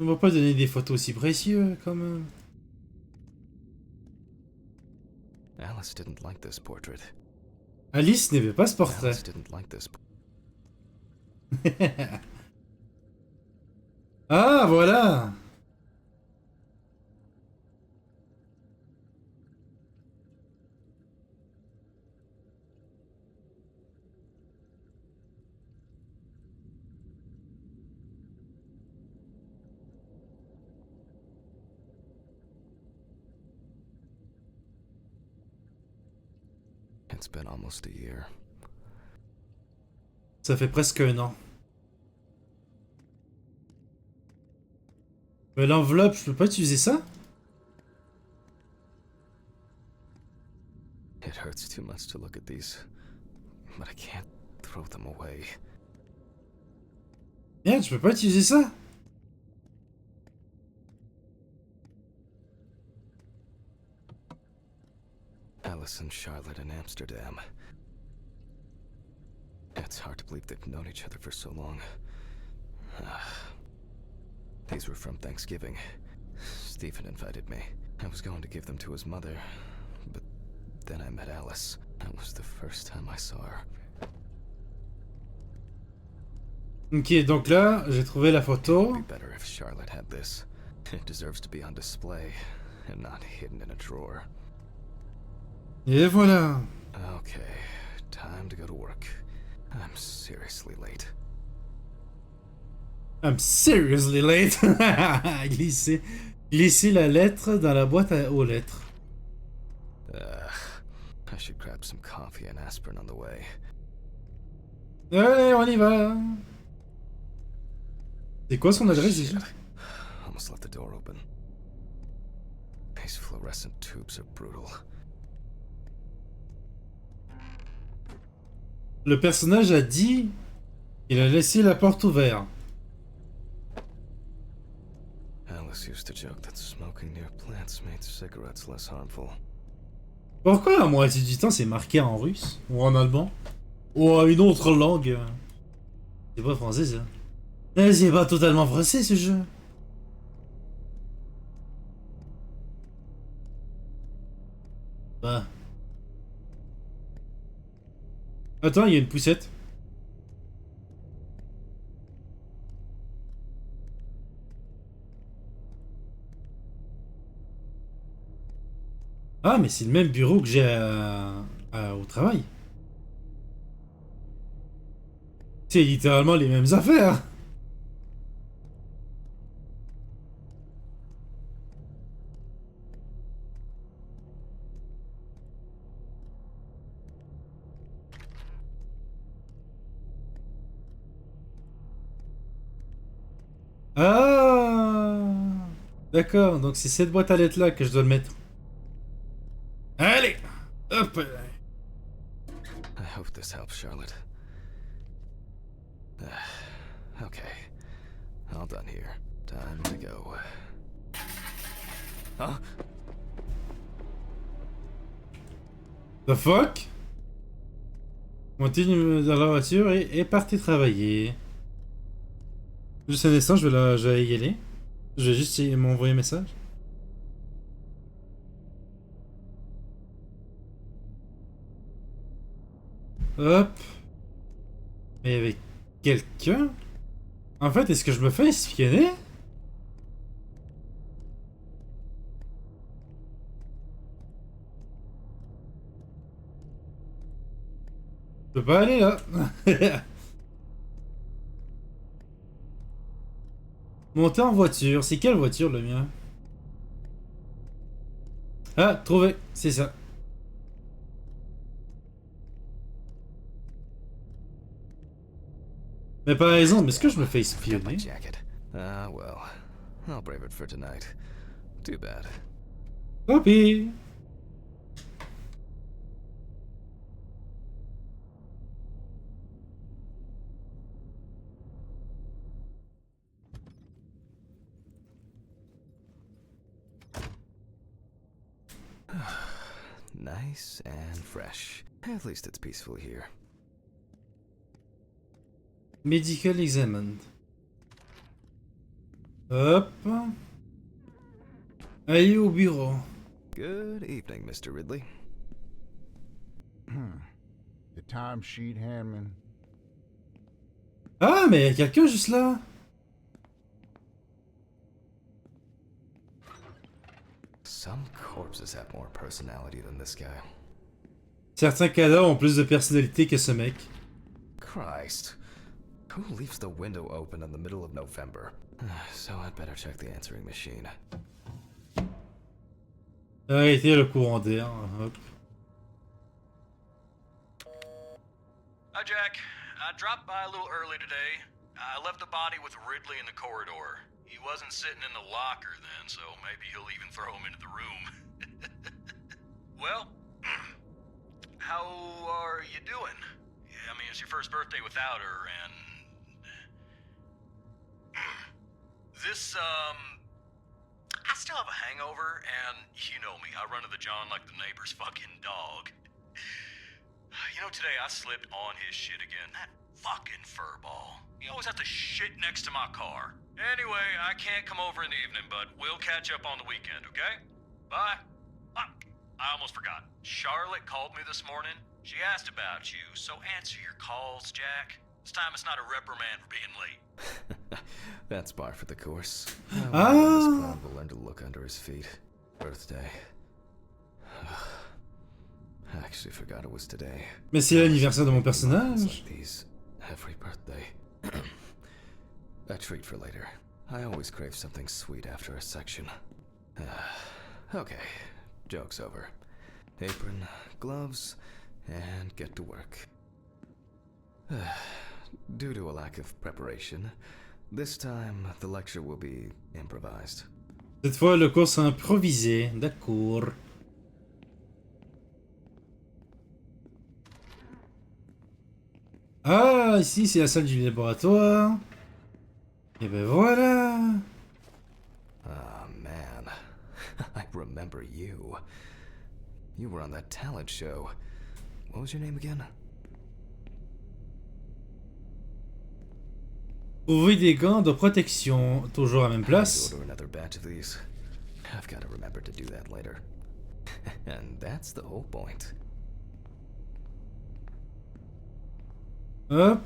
A: On va pas donner des photos aussi précieuses, quand même.
B: Alice didn't like this portrait.
A: Alice n'aimait pas ce portrait.
B: Alice didn't like this.
A: Ah, voilà.
B: It's been almost a year.
A: Ça fait presque un an. Mais l'enveloppe, je peux pas utiliser ça?
B: It hurts too much to look at these, but I can't throw them away.
A: Merde, je peux pas utiliser ça?
B: Alice and Charlotte in Amsterdam. It's hard to believe they've known each other for so long. These were from Thanksgiving. Stephen invited me. I was going to give them to his mother, but then I met Alice. That was the first time I saw her.
A: Ok, donc là, j'ai trouvé la photo.
B: It'd be better if Charlotte had this. It deserves to be on display and not hidden in a drawer.
A: Et voilà.
B: Okay, time to go to work. I'm seriously late.
A: I'm seriously late. Glisser la lettre dans la boîte aux lettres.
B: I should grab some coffee and aspirin on the way.
A: Allez, on y va. C'est quoi son adresse
B: Shit.
A: déjà?
B: Almost left the door open. These fluorescent tubes are brutal.
A: Le personnage a dit qu'il a laissé la porte ouverte.
B: Alice used to joke that smoking near plants made cigarettes less harmful.
A: Pourquoi la moitié du temps c'est marqué en russe? Ou en allemand? Ou en une autre langue? C'est pas français ça. C'est pas totalement français ce jeu. Bah. Attends, il y a une poussette. Ah, mais c'est le même bureau que j'ai au travail. C'est littéralement les mêmes affaires. Ah, d'accord, donc c'est cette boîte à lettres là que je dois le mettre. Allez, hop.
B: I hope this helps, Charlotte. Okay, all done here. Time to go. Huh?
A: The fuck? Montez dans la voiture et partez travailler. Juste un instant, je vais y aller. Je vais juste m'envoyer un message. Hop. Mais avec quelqu'un? En fait, est-ce que je me fais espionner? Je peux pas aller là. Monter en voiture. C'est quelle voiture le mien? Ah, trouvé. C'est ça. Mais par exemple, est-ce que je me fais
B: Forgot my
A: espionner?
B: jacket. Ah, well. I'll brave it for tonight. Too bad.
A: Copie.
B: Nice and fresh. At least it's peaceful here.
A: Medical examined. Hop. Allez au bureau.
B: Good evening, Mr. Ridley.
E: The timesheet, Hammond.
A: Ah, mais il y a quelqu'un juste là.
B: Some corpses have more personality than this guy.
A: Certains cadavres ont plus de personnalité que ce mec.
B: Christ. Who leaves the window open in the middle of November? So I'd better check the answering machine.
A: Arrêtez le courant d'air. Hop.
F: Hi, Jack. I dropped by a little early today. I left the body with Ridley in the corridor. He wasn't sitting in the locker then, so maybe he'll even throw him into the room. Well, how are you doing? Yeah, I mean, it's your first birthday without her, and... This, I still have a hangover, and you know me, I run to the John like the neighbor's fucking dog. You know, today I slipped on his shit again. That fucking furball. He always has to shit next to my car. Anyway, I can't come over in the evening, but we'll catch up on the weekend, okay? Bye. I almost forgot. Charlotte called me this morning. She asked about you, so answer your calls, Jack. This time it's not a reprimand for being late.
B: That's par for the course.
A: Ah.
B: This clown will learn to look under his feet. Birthday. I actually forgot it was today.
A: Mais c'est l'anniversaire de mon personnage.
B: Like these every birthday. A treat for later. I always crave something sweet after a section. Okay, joke's over. Apron, gloves, and get to work. Due to a lack of preparation, this time the lecture will be improvised.
A: Cette fois, le cours sera improvisé. D'accord. Ah, ici, c'est la salle du laboratoire. Et ben voilà.
B: Ah, man. I remember you. You were on that talent show. What was your name again?
A: Trouver des gants de protection. Toujours à la même place.
B: Order another batch of these. I've got to remember to do that later. And that's the whole point.
A: Hop.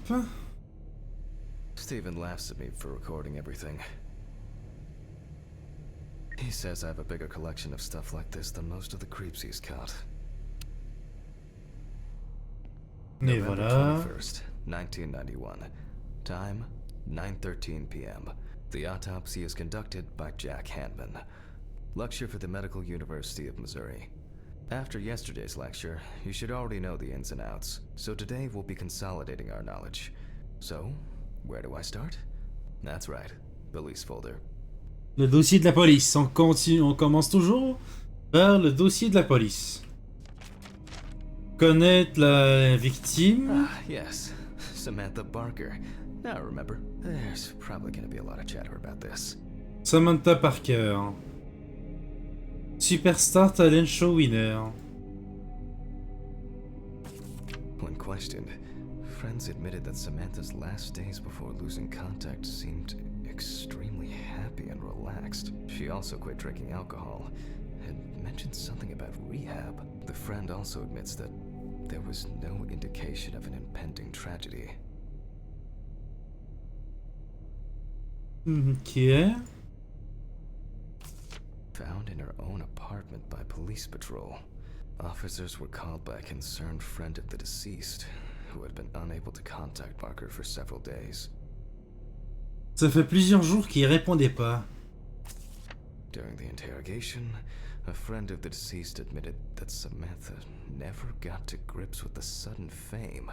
B: Steven laughs at me for recording everything. He says I have a bigger collection of stuff like this than most of the creeps he's caught.
A: Et
B: November
A: voilà.
B: 21st, 1991. Time, 9:13 p.m. The autopsy is conducted by Jack Hanman. Lecture for the Medical University of Missouri. After yesterday's lecture, you should already know the ins and outs, so today we'll be consolidating our knowledge. So, where do I start? That's right, police folder.
A: Le dossier de la police. On continue, on commence toujours par le dossier de la police. Connaître la victime.
B: Ah, yes, Samantha Barker. Now remember, there's probably going to be a lot of chatter about this.
A: Samantha Parker. Superstar Talent Show winner.
B: When questioned, friends admitted that Samantha's last days before losing contact seemed extremely happy and relaxed. She also quit drinking alcohol and mentioned something about rehab. The friend also admits that there was no indication of an impending tragedy.
A: Ok.
B: Found in her own apartment by police patrol. Officers were called by a concerned friend of the deceased, who had been unable to contact Barker for several days.
A: Ça fait plusieurs jours qu'il répondait pas.
B: During the interrogation, a friend of the deceased admitted that Samantha never got to grips with the sudden fame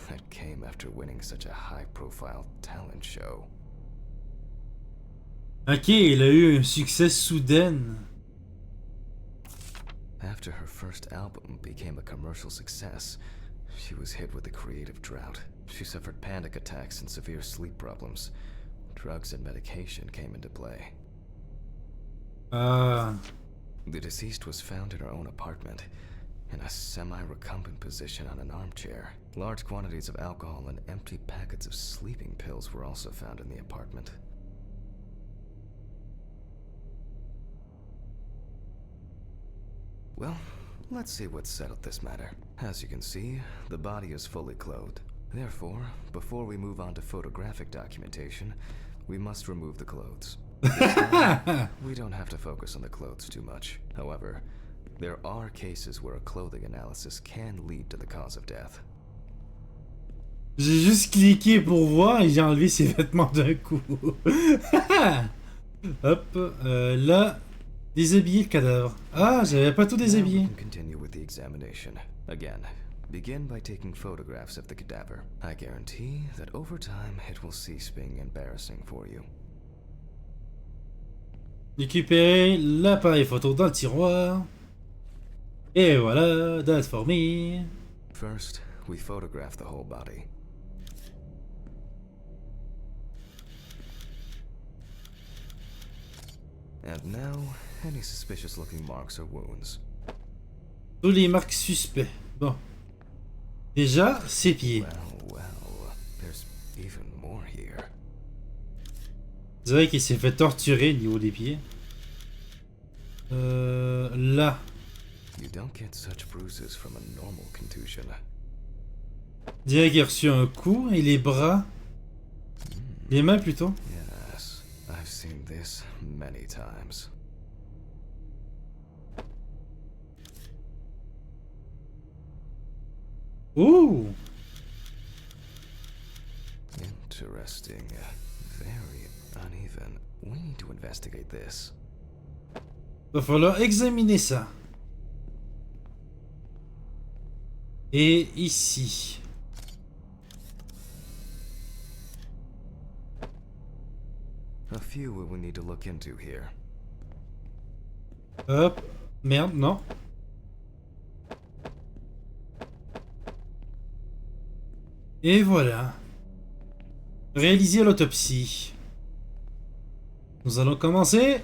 B: that came after winning such a high-profile talent show.
A: Ok, il a eu un succès soudain.
B: After her first album became a commercial success, she was hit with a creative drought. She suffered panic attacks and severe sleep problems. Drugs and medication came into play.
A: Ah.
B: The deceased was found in her own apartment, in a semi-recumbent position on an armchair. Large quantities of alcohol and empty packets of sleeping pills were also found in the apartment. Well, let's see what settled this matter. As you can see, the body is fully clothed. Therefore, before we move on to photographic documentation, we must remove the clothes. This time, we don't have to focus on the clothes too much. However, there are cases where a clothing analysis can lead to the cause of death.
A: J'ai juste cliqué pour voir et j'ai enlevé ses vêtements d'un coup. Hop, là, déshabiller le cadavre. Ah, j'avais pas tout
B: Now we
A: déshabillé.
B: can continue with the examination. Again, begin by taking photographs of the cadaver. I guarantee that over time it will cease being embarrassing for you.
A: Récupérer l'appareil photo dans le tiroir. Et voilà, that's for me.
B: First, we photograph the whole body. And now, any suspicious looking marks or wounds.
A: Tous les marques suspects. Bon. Déjà, ses pieds.
B: Well, there's even more here.
A: C'est vrai qu'il s'est fait torturer au niveau des pieds. Là.
B: You don't get such bruises from a normal contusion.
A: Dirait qu'il a reçu un coup et les bras. Les mains plutôt.
B: Yes, I've seen this many times.
A: Ouh!
B: Interesting. Very uneven. We need to investigate this.
A: Va falloir examiner ça. Et ici.
B: A few we will need to look into here.
A: Hop. Merde, non. Et voilà. Réaliser l'autopsie. Nous allons commencer.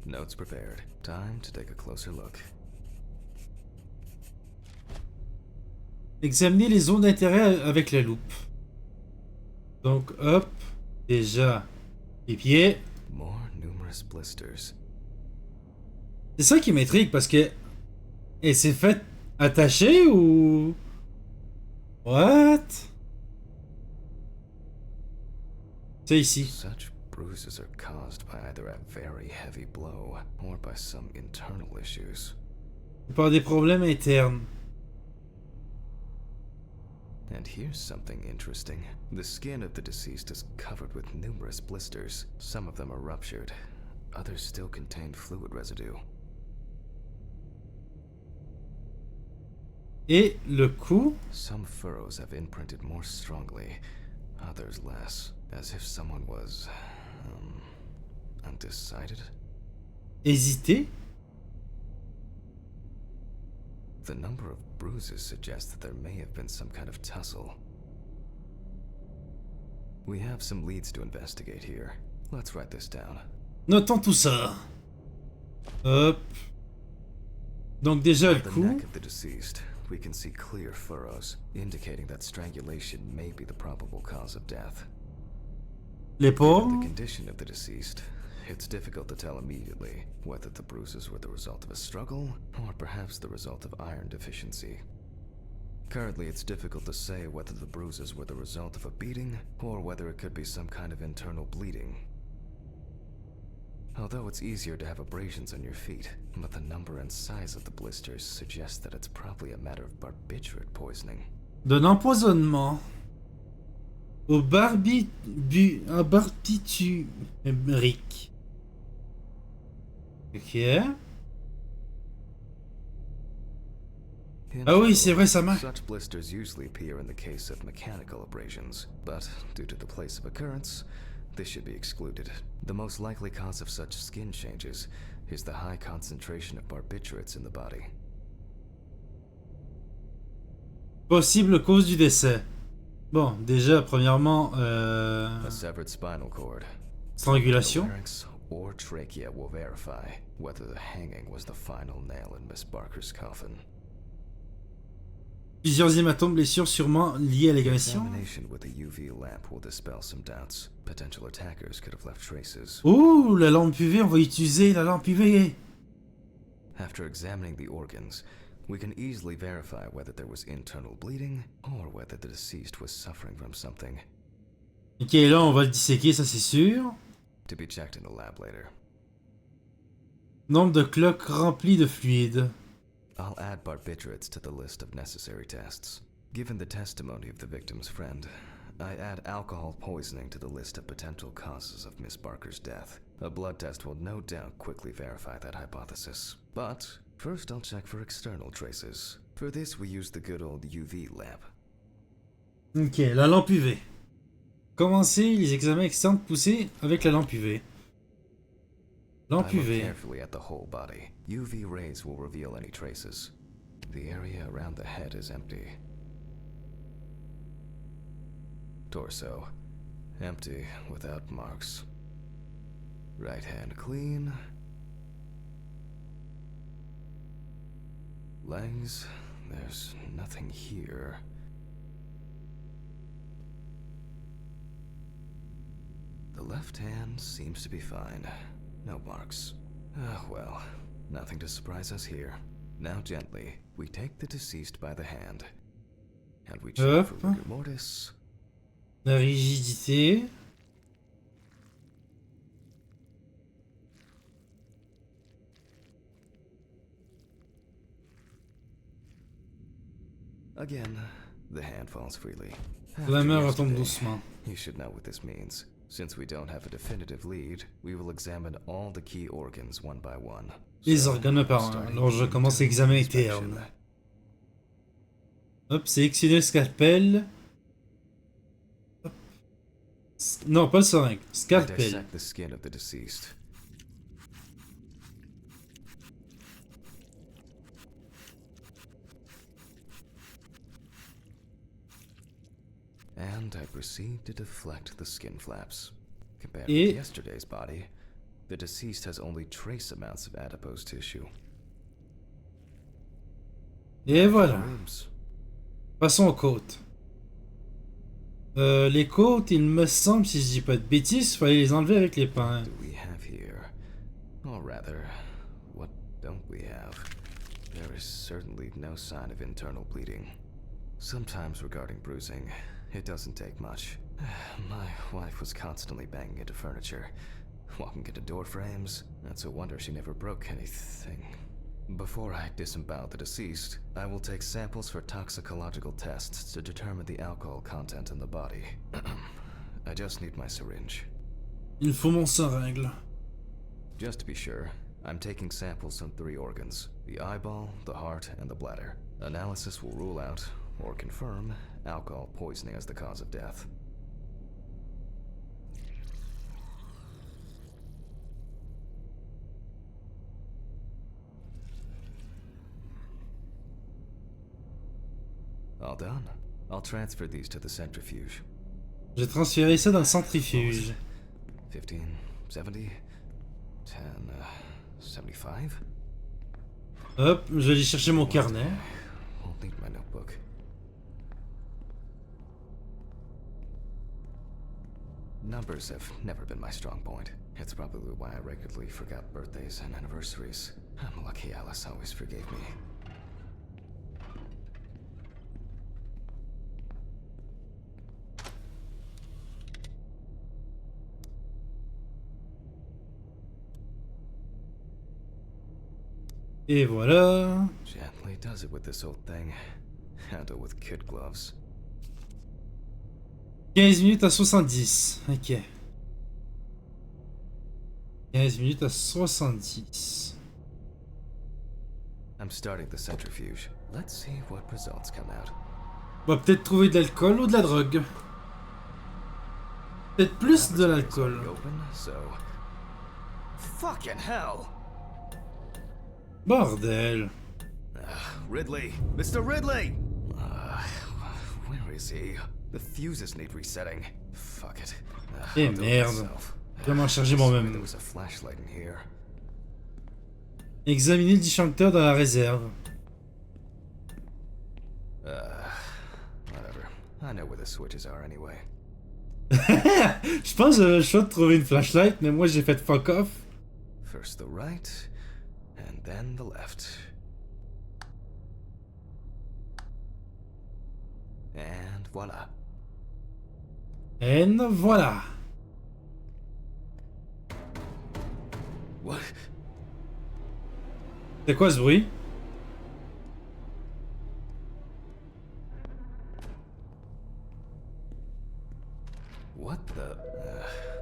B: Notes prepared. Time to take a closer look.
A: Examiner les zones d'intérêt avec la loupe. Donc, hop. Déjà, les pieds.
B: More numerous blisters.
A: C'est ça qui m'intrigue parce que. Elle s'est faite attacher ou. What? C'est ici.
B: Such bruises are caused by either a very heavy blow or by some internal issues.
A: Par des problèmes internes.
B: And here's something interesting. The skin of the deceased is covered with numerous blisters. Some of them are ruptured. Others still contain fluid residue.
A: Et le cou.
B: Some furrows have imprinted more strongly, others less, as if someone was undecided.
A: Hésiter.
B: The number of bruises suggests that there may have been some kind of tussle. We have some leads to investigate here. Let's write this down.
A: Notons tout ça. Hop. Donc déjà le
B: The
A: cou.
B: neck of the deceased, we can see clear furrows, indicating that strangulation may be the probable cause of death. Given the
A: L'épaule.
B: condition of the deceased, it's difficult to tell immediately whether the bruises were the result of a struggle or perhaps the result of iron deficiency. Currently, it's difficult to say whether the bruises were the result of a beating or whether it could be some kind of internal bleeding. Although it's easier to have abrasions on your feet, but the number and size of the blisters suggest that it's probably a matter of barbiturate poisoning.
A: D'un empoisonnement. Au barbiturique. Ok. Ah oui, c'est vrai, ça marche.
B: Such blisters usually appear in the case of mechanical abrasions, but due to the place of occurrence, this should be excluded. The most likely cause of such skin changes is the high concentration of barbiturates in the body.
A: Possible cause du décès. Bon, déjà, premièrement,
B: A severed spinal cord.
A: strangulation.
B: Larynx or trachea will verify whether the hanging was the final nail in Miss Barker's coffin.
A: Plusieurs hématomes, blessures sûrement liées à l'agression.
B: Examination with a UV lamp will dispel some doubts. Potential attackers could have left traces.
A: Ouh, la lampe UV, on va utiliser la lampe UV.
B: After examining the organs, we can easily verify whether there was internal bleeding or whether the deceased was suffering from something.
A: Ok, là on va le disséquer, ça c'est sûr.
B: To be checked in the lab later.
A: Nombre de cloques remplies de fluide.
B: I'll add barbiturates to the list of necessary tests. Given the testimony of the victim's friend, I add alcohol poisoning to the list of potential causes of Miss Barker's death. A blood test will no doubt quickly verify that hypothesis. But first I'll check for external traces. For this we use the good old UV lamp.
A: Ok, la lampe UV. Commencez les examens externes poussés avec la lampe UV. Lampe
B: I look
A: UV.
B: carefully at the whole body. UV rays will reveal any traces. The area around the head is empty. Torso. Empty, without marks. Right hand clean. Legs. There's nothing here. The left hand seems to be fine. No marks. Ah, well, nothing to surprise us here. Now gently, we take the deceased by the hand. And we check for rigor mortis.
A: La rigidité.
B: Again, the hand falls freely.
A: La main
B: After
A: retombe
B: yesterday,
A: doucement.
B: You should know what this means. Since we don't have a definitive lead, we will examine all the key organs one by one.
A: Les
B: So,
A: organes par un.
B: starting
A: Alors je
B: with
A: commence l'examen
B: inspection.
A: interne. Hop, sélectionner le scalpel. Hop. Non, pas le seringue.
B: I
A: Scalpel.
B: dissect the skin of the deceased. And I proceed to deflect the skin flaps. Compared
A: Et-
B: with yesterday's body, the deceased has only trace amounts of adipose tissue.
A: Et voilà.
B: Ribs.
A: Passons aux côtes. Les côtes, il me semble, si je dis pas de bêtises, il fallait les enlever avec les pains.
B: Do we have here? Or rather, what don't we have? There is certainly no sign of internal bleeding. Sometimes regarding bruising, it doesn't take much. My wife was constantly banging into furniture, walking into door frames. That's a wonder she never broke anything. Before I disembowel the deceased, I will take samples for toxicological tests to determine the alcohol content in the body. I just need my syringe.
A: Il faut mon seringue.
B: Just to be sure, I'm taking samples from 3 organs: the eyeball, the heart, and the bladder. Analysis will rule out, or confirm, alcohol poisoning as the cause of death. All done. I'll transfer these to the centrifuge.
A: J'ai transféré ça dans le centrifuge.
B: 15, 70, 10, 75?
A: Hop, je vais aller chercher mon carnet.
B: Won't need my notebook. Numbers have never been my strong point. It's probably why I regularly forgot birthdays and anniversaries. I'm lucky Alice always forgave me.
A: Et voilà.
B: Gently does it with this old thing. Handle with kid gloves.
A: 15 minutes à 70. Ok. 15 minutes à 70.
B: I'm starting the centrifuge. Let's see what results come out.
A: On va peut-être trouver de l'alcool ou de la drogue. Peut-être plus de l'alcool.
B: Open, so fucking hell.
A: Bordel.
B: Ridley! Mr. Ridley! Where is he? The fuses need resetting. Fuck it.
A: Eh
B: I'll do it
A: merde.
B: myself.
A: Je vais m'en charger
B: I swear
A: moi-même.
B: There was a flashlight in here.
A: Examiner le disjoncteur dans la réserve.
B: Whatever. I know where the switches are anyway.
A: Je pense que j'avais le choix de trouver une flashlight, mais moi j'ai fait fuck off.
B: First the right, And then the left. And voila.
A: Et voilà.
B: What?
A: C'est quoi ce bruit?
B: What the?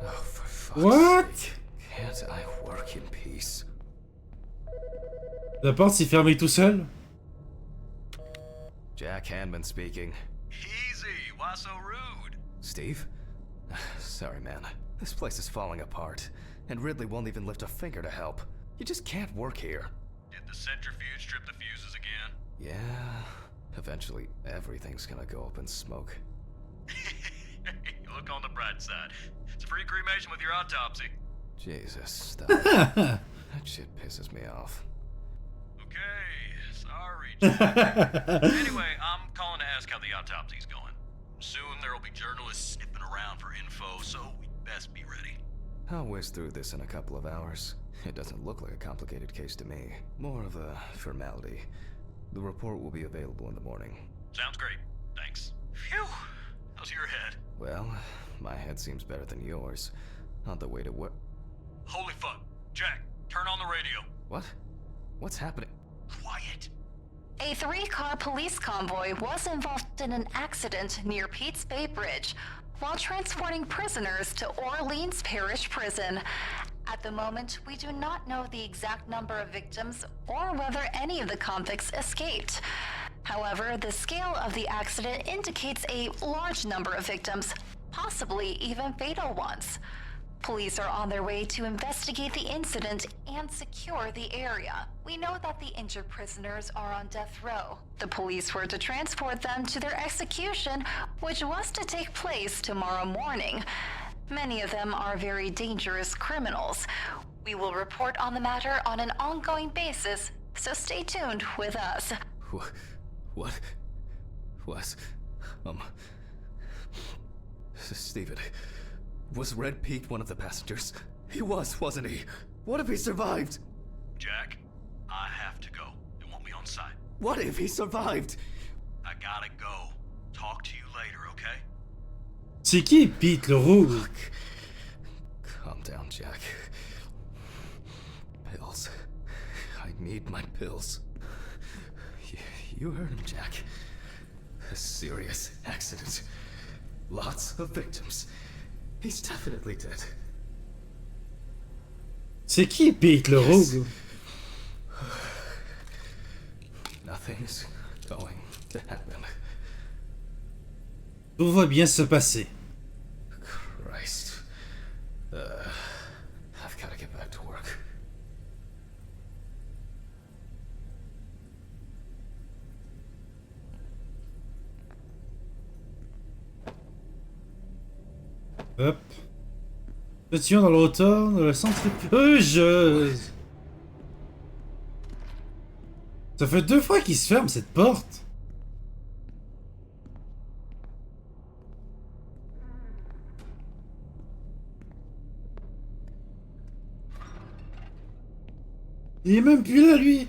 B: Oh, for fuck's
A: What?
B: sake. Can't I work in peace?
A: La porte s'est fermée tout seul?
B: Jack Hanman speaking.
F: Easy, why so rude?
B: Steve? Sorry, man. This place is falling apart, and Ridley won't even lift a finger to help. You just can't work here.
F: Did the centrifuge strip the fuses again?
B: Yeah. Eventually, everything's gonna go up in smoke.
F: Look on the bright side. It's a free cremation with your autopsy.
B: Jesus, stop. That shit pisses me off.
F: Okay, sorry, Jack. Anyway, I'm calling to ask how the autopsy's going. Soon there'll be journalists sniffing around for info, so we'd best be ready.
B: I'll whiz through this in a couple of hours. It doesn't look like a complicated case to me. More of a formality. The report will be available in the morning.
F: Sounds great. Thanks. Phew. How's your head?
B: Well, my head seems better than yours. On the way to work.
F: Holy fuck. Jack, turn on the radio.
B: What? What's happening?
F: Quiet.
C: A 3-car police convoy was involved in an accident near Pete's Bay Bridge while transporting prisoners to Orleans Parish Prison. At the moment, we do not know the exact number of victims or whether any of the convicts escaped. However, the scale of the accident indicates a large number of victims, possibly even fatal ones. Police are on their way to investigate the incident and secure the area. We know that the injured prisoners are on death row. The police were to transport them to their execution, which was to take place tomorrow morning. Many of them are very dangerous criminals. We will report on the matter on an ongoing basis, so stay tuned with us.
B: What? Steven, was Red Pete one of the passengers? He was, wasn't he? What if he survived?
F: Jack, I have to go. It won't be on site.
B: What if he survived?
F: I gotta go. Talk to you later, okay?
A: C'est qui Pete le rouge?
B: Calm down, Jack. Pills. I need my pills. You heard him, Jack. A serious accident. Lots of victims. He's definitely dead.
A: C'est qui Pete le rouge?
B: Nothing's going to happen.
A: Tout va bien se passer.
B: Christ. I've got to get back to work.
A: Hop. Étions dans le hauteur de la centrifugeuse. Ça fait 2 fois qu'il se ferme cette porte. Il est même plus là, lui.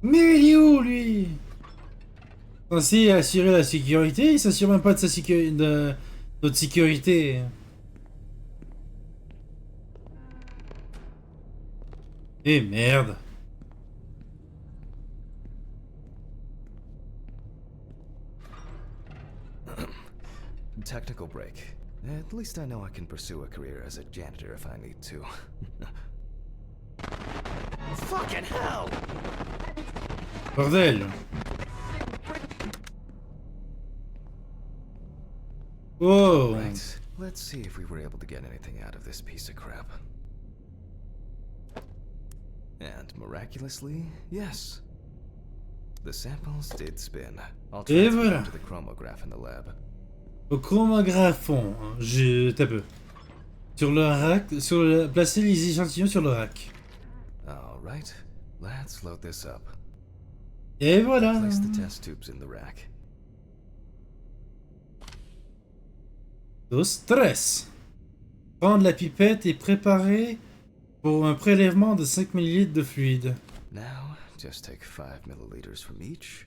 A: Mais il est où, lui? Censé assurer la sécurité, il s'assure même pas de notre sécurité. Eh merde.
B: Technical break. At least I know I can pursue a career as a janitor if I need to. Fucking hell!
A: Bordel. Oh.
B: Right. Let's see if we were able to get anything out of this piece of crap. And miraculously, yes. The samples did spin. I'll
A: Et
B: transfer
A: voilà.
B: them to the chromograph in the lab.
A: Au chromographon. T'as peu. Sur le rack. Placez les échantillons sur le rack.
B: Alright. Let's load this up.
A: Et voilà.
B: Place the test tubes in the rack.
A: Do stress. Prendre la pipette et préparer pour un prélèvement de 5 ml de fluide.
B: Now, just take 5 milliliters from each.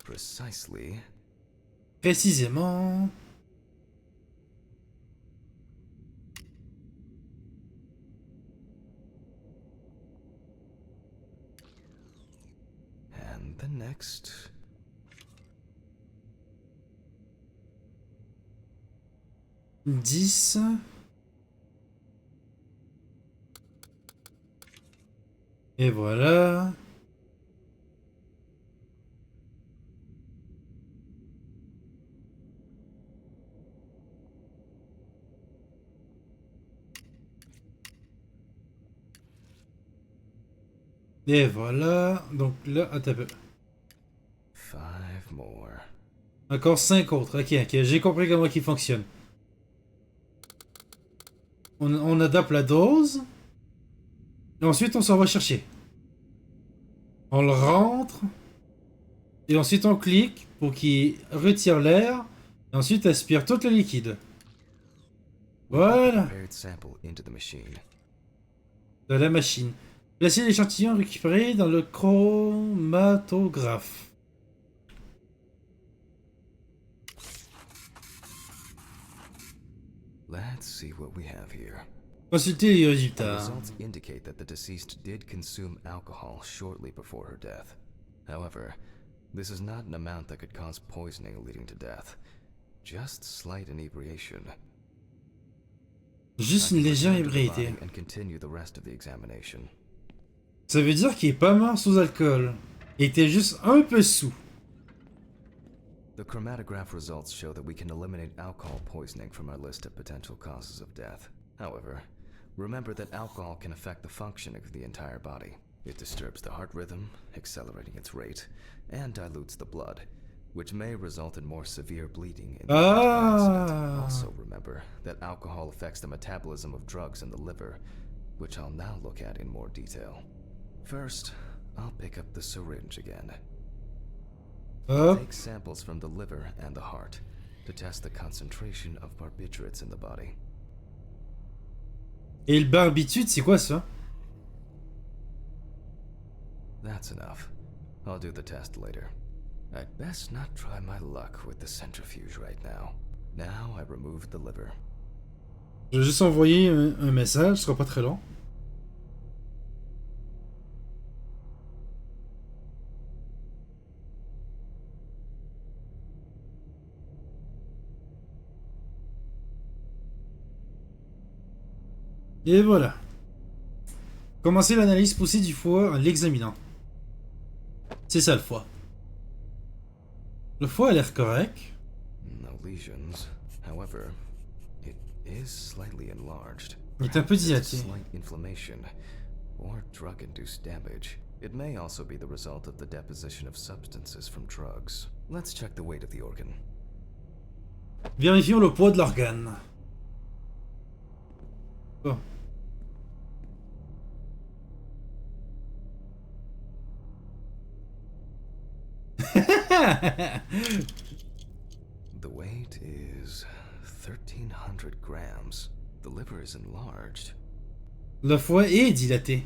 B: Precisely.
A: Précisément.
B: And the next.
A: Dix. Et voilà. Et voilà. Donc là, attends un peu.
B: 5 more.
A: Encore 5 autres. Ok, ok. J'ai compris comment il fonctionne. On adapte la dose. Et ensuite, on s'en va chercher. On le rentre. Et ensuite, on clique pour qu'il retire l'air. Et ensuite, aspire tout le liquide. Voilà.
B: Prepared sample into the machine.
A: De la machine. Placez l'échantillon récupéré dans le chromatographe.
B: Let's see what we have here.
A: Consultez les
B: The
A: résultats.
B: results indicate that the deceased did consume alcohol shortly before her death. However, this is not an amount that could cause poisoning leading to death. Just slight inebriation.
A: Juste
B: I
A: une
B: can
A: légère
B: return to the
A: ébriété.
B: body and continue the rest of the examination.
A: Ça veut dire qu'il est pas mort sous alcool. Il était juste un peu sous.
B: The chromatograph results show that we can eliminate alcohol poisoning from our list of potential causes of death. However, remember that alcohol can affect the functioning of the entire body. It disturbs the heart rhythm, accelerating its rate, and dilutes the blood, which may result in more severe bleeding in the event of an accident. Also remember that alcohol affects the metabolism of drugs in the liver, which I'll now look at in more detail. First, I'll pick up the syringe again.
A: Hop.
B: Take samples from the liver and the heart to test the concentration of barbiturates in the body.
A: Et le barbitude, c'est quoi ça?
B: That's enough. I'll do the test later. I'd best not try my luck with the centrifuge right now. Now I remove the liver.
A: Je vais juste envoyer un message, ce sera pas très long. Et voilà. Commencez l'analyse poussée du foie en l'examinant. C'est ça le foie. Le foie a l'air correct.
B: No lesions. However, it is slightly enlarged.
A: Il est un peu
B: Perhaps it's a
A: dilaté.
B: slight inflammation or drug-induced damage. It may also be the result of the deposition of substances from drugs. Let's check the weight of the organ.
A: Vérifions le poids de l'organe. Bon.
B: The weight is 1,300 grams. The liver is enlarged.
A: Le foie est dilaté.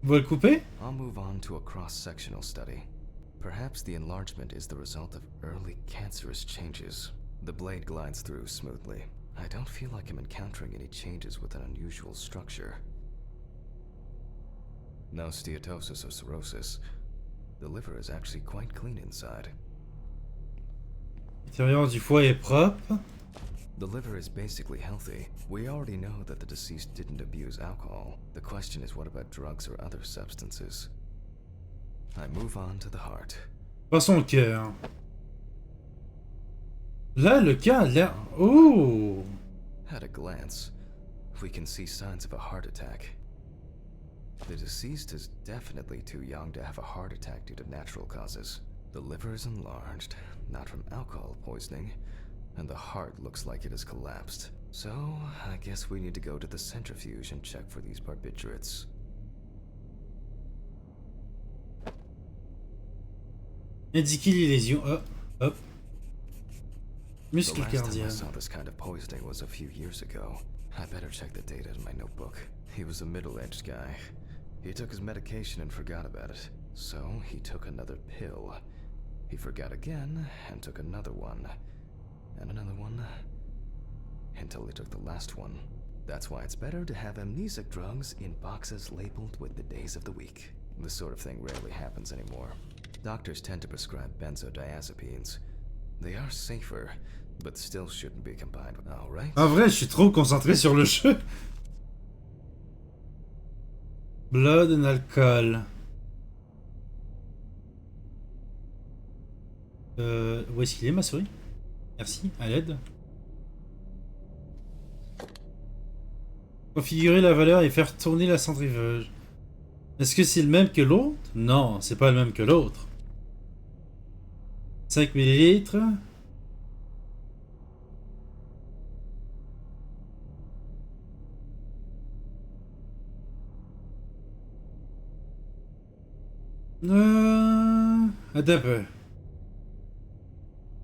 A: Vous le coupez?
B: I'll move on to a cross-sectional study. Perhaps the enlargement is the result of early cancerous changes. The blade glides through smoothly. I don't feel like I'm encountering any changes with an unusual structure. No steatosis or cirrhosis. The liver is actually quite clean inside.
A: L'intérieur du foie est propre.
B: The liver is basically healthy. We already know that the deceased didn't abuse alcohol. The question is, what about drugs or other substances? I move on to the heart.
A: Passons au cœur. Là, le cœur a l'air... Oh!
B: At a glance, we can see signs of a heart attack. The deceased is definitely too young to have a heart attack due to natural causes. The liver is enlarged, not from alcohol poisoning, and the heart looks like it has collapsed. So, I guess we need to go to the centrifuge and check for these barbiturates.
A: Indiquer les lésions. Hop, hop.
B: The
A: Muscle
B: last time I
A: cardiaque.
B: saw this kind of poisoning was a few years ago. I better check the data in my notebook. He was a middle-aged guy. He took his medication and forgot about it. So he took another pill. He forgot again and took another one. And another one. Until he took the last one. That's why it's better to have amnesic drugs in boxes labeled with the days of the week. This sort of thing rarely happens anymore. Doctors tend to prescribe benzodiazepines. They are safer, but still shouldn't be combined with. All right.
A: En vrai, je suis trop concentré sur le jeu. Blood and alcool. Où est-ce qu'il est, ma souris? Merci, à l'aide. Configurer la valeur et faire tourner la centrifuge. Est-ce que c'est le même que l'autre? Non, c'est pas le même que l'autre. 5 millilitres. Attends un peu.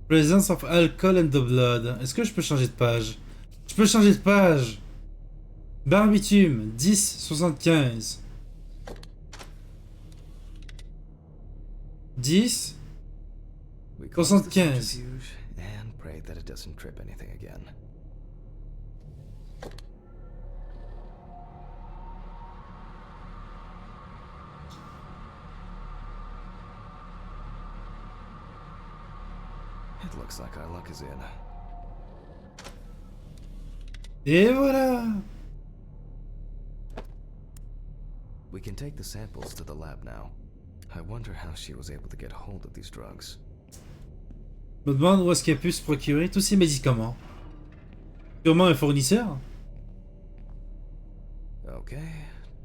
A: Presence of alcohol in the blood. Est-ce que je peux changer de page? Je peux changer de page. Barbitume, 10,75. 10.
B: We close the
A: 75.
B: centrifuge and pray that it doesn't trip anything again. It looks like our luck is in.
A: Et voilà.
B: We can take the samples to the lab now. I wonder how she was able to get hold of these drugs.
A: Je me demande où est-ce qu'elle a pu se procurer tous ces médicaments. Sûrement un fournisseur.
B: Okay,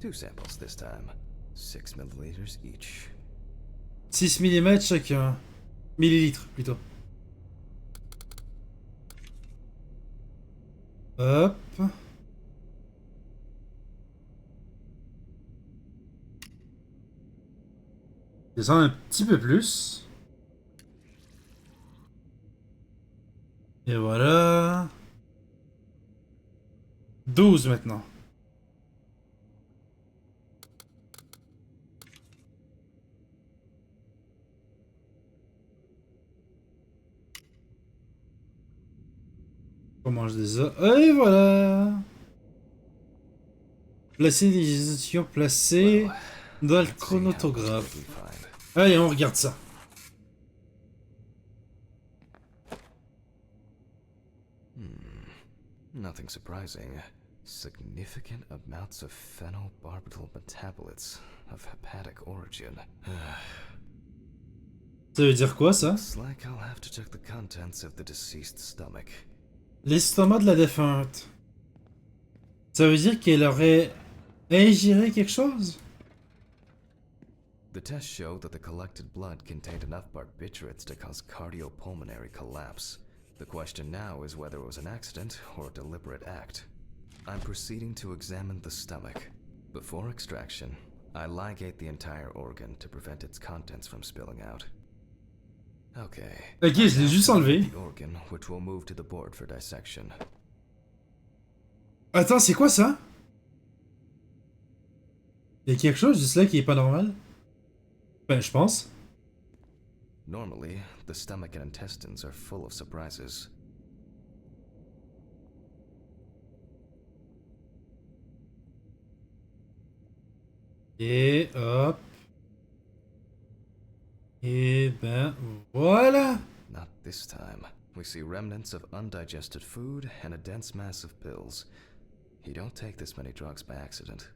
B: 2 samples this time. 6 milliliters each.
A: 6 mm chacun. Millilitres plutôt. Hop. Descends un petit peu plus. Et voilà. 12 maintenant. On mange des os. Et voilà. Placer les échantillons placés dans le
B: Let's see how much
A: chronotographe.
B: we find.
A: Allez, on regarde ça.
B: Nothing surprising. Significant amounts of phenobarbital metabolites of hepatic origin.
A: Ça veut dire quoi ça?
B: Looks like I'll have to check the contents of the deceased stomach.
A: L'estomac de la défunte. Ça veut dire qu'elle aurait ingéré quelque chose?
B: The tests showed that the collected blood contained enough barbiturates to cause cardiopulmonary collapse. The question now is whether it was an accident or a deliberate act. I'm proceeding to examine the stomach. Before extraction, I ligate the entire organ to prevent its contents from spilling out. Okay.
A: Ok, je l'ai juste enlevé.
B: The organ, which will move to the board for dissection.
A: Attends, c'est quoi ça? Il y a quelque chose juste là qui est pas normal? Ben, je pense.
B: Normally, the stomach and intestines are full of surprises.
A: Et hop. Et ben voilà.
B: Not this time. We see remnants of undigested food and a dense mass of pills. You don't take this many drugs by accident.